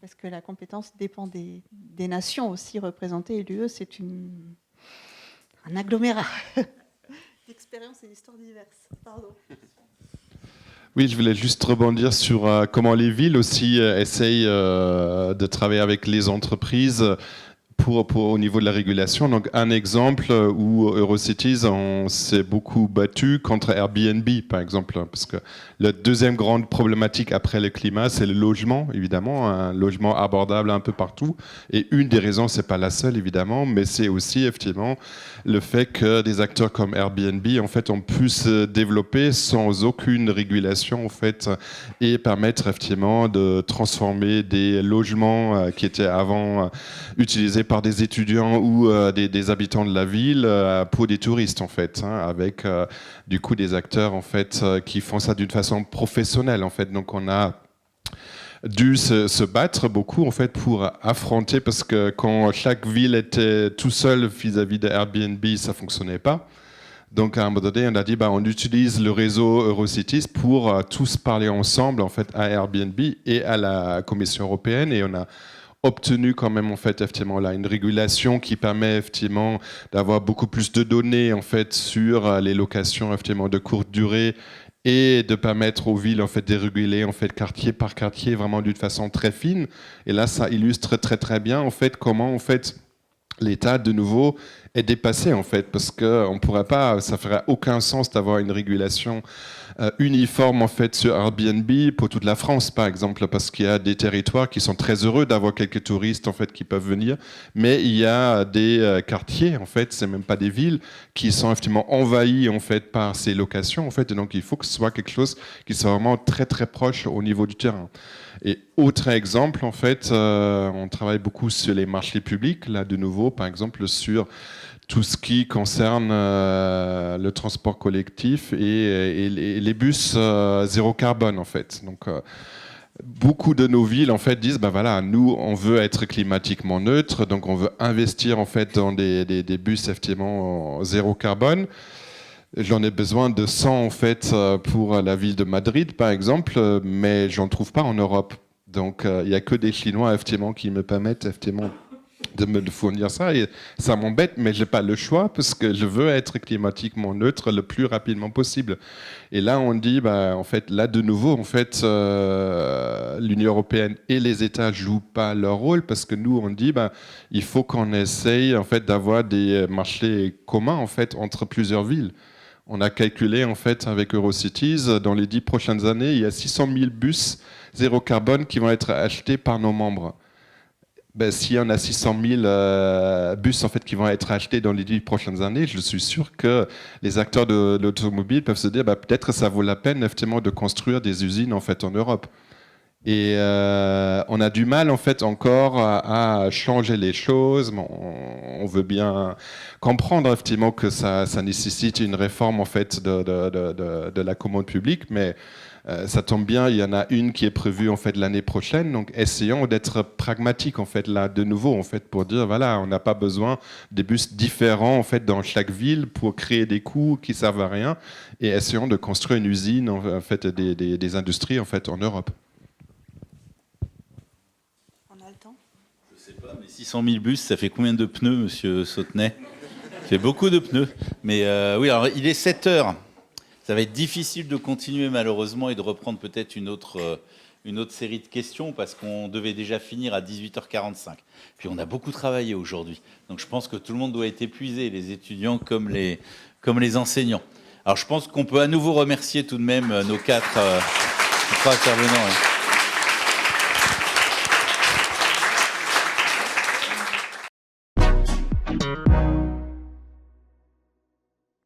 Parce que la compétence dépend des nations aussi représentées, et l'UE, c'est un agglomérat d'expériences et d'histoires diverses. Pardon. Oui, je voulais juste rebondir sur comment les villes aussi essayent de travailler avec les entreprises au niveau de la régulation. Donc, un exemple où Eurocities s'est beaucoup battu contre Airbnb, par exemple, parce que la deuxième grande problématique après le climat, c'est le logement, évidemment, un logement abordable un peu partout. Et une des raisons, c'est pas la seule, évidemment, mais c'est aussi, effectivement, le fait que des acteurs comme Airbnb, en fait, ont pu se développer sans aucune régulation, en fait, et permettre, effectivement, de transformer des logements qui étaient avant utilisés par des étudiants ou des habitants de la ville pour des touristes, en fait, hein, avec du coup des acteurs, en fait, qui font ça d'une façon professionnelle, en fait. Donc on a dû se battre beaucoup, en fait, pour affronter, parce que quand chaque ville était tout seul vis-à-vis de Airbnb, ça fonctionnait pas. Donc à un moment donné, on a dit on utilise le réseau Eurocities pour tous parler ensemble, en fait, à Airbnb et à la Commission européenne, et on a obtenu quand même, en fait, effectivement, là, une régulation qui permet, effectivement, d'avoir beaucoup plus de données, en fait, sur les locations, effectivement, de courte durée, et de permettre aux villes, en fait, de réguler, en fait, quartier par quartier, vraiment d'une façon très fine. Et là, ça illustre très, très bien, en fait, comment, en fait, l'État, de nouveau, est dépassé, en fait, parce qu'on pourrait pas, ça ferait aucun sens d'avoir une régulation uniforme, en fait, sur Airbnb pour toute la France, par exemple, parce qu'il y a des territoires qui sont très heureux d'avoir quelques touristes, en fait, qui peuvent venir, mais il y a des quartiers, en fait, c'est même pas des villes, qui sont effectivement envahis, en fait, par ces locations, en fait, et donc il faut que ce soit quelque chose qui soit vraiment très, très proche au niveau du terrain. Et autre exemple, en fait, on travaille beaucoup sur les marchés publics, là, de nouveau, par exemple, sur tout ce qui concerne le transport collectif et les bus zéro carbone, en fait. Donc, beaucoup de nos villes, en fait, disent, voilà, nous, on veut être climatiquement neutre, donc on veut investir, en fait, dans des bus, effectivement, zéro carbone. J'en ai besoin de 100, en fait, pour la ville de Madrid, par exemple, mais j'en trouve pas en Europe. Donc, il n'y a que des Chinois, effectivement, qui me permettent, effectivement, de me fournir ça, et ça m'embête, mais j'ai pas le choix parce que je veux être climatiquement neutre le plus rapidement possible. Et là, on dit, en fait, là de nouveau, en fait, l'Union européenne et les États jouent pas leur rôle parce que nous, on dit, il faut qu'on essaye, en fait, d'avoir des marchés communs, en fait, entre plusieurs villes. On a calculé, en fait, avec Eurocities, dans les 10 prochaines années, il y a 600 000 bus zéro carbone qui vont être achetés par nos membres. S'il y en a 600 000 bus, en fait, qui vont être achetés dans les 10 prochaines années, je suis sûr que les acteurs de l'automobile peuvent se dire peut-être que ça vaut la peine, effectivement, de construire des usines, en fait, en Europe. Et on a du mal, en fait, encore à changer les choses. On veut bien comprendre, effectivement, que ça nécessite une réforme, en fait, de la commande publique, mais ça tombe bien, il y en a une qui est prévue, en fait, l'année prochaine. Donc, essayons d'être pragmatiques, en fait, là, de nouveau, en fait, pour dire, voilà, on n'a pas besoin des bus différents, en fait, dans chaque ville pour créer des coûts qui servent à rien. Et essayons de construire une usine, en fait, des industries, en fait, en Europe. Je sais pas, mais 600 000 bus, ça fait combien de pneus, monsieur Sautenay? Ça fait beaucoup de pneus. Mais oui, alors il est 7 heures. Ça va être difficile de continuer, malheureusement, et de reprendre peut-être une autre série de questions, parce qu'on devait déjà finir à 18h45. Puis on a beaucoup travaillé aujourd'hui. Donc je pense que tout le monde doit être épuisé, les étudiants comme les enseignants. Alors je pense qu'on peut à nouveau remercier tout de même nos 3 intervenants.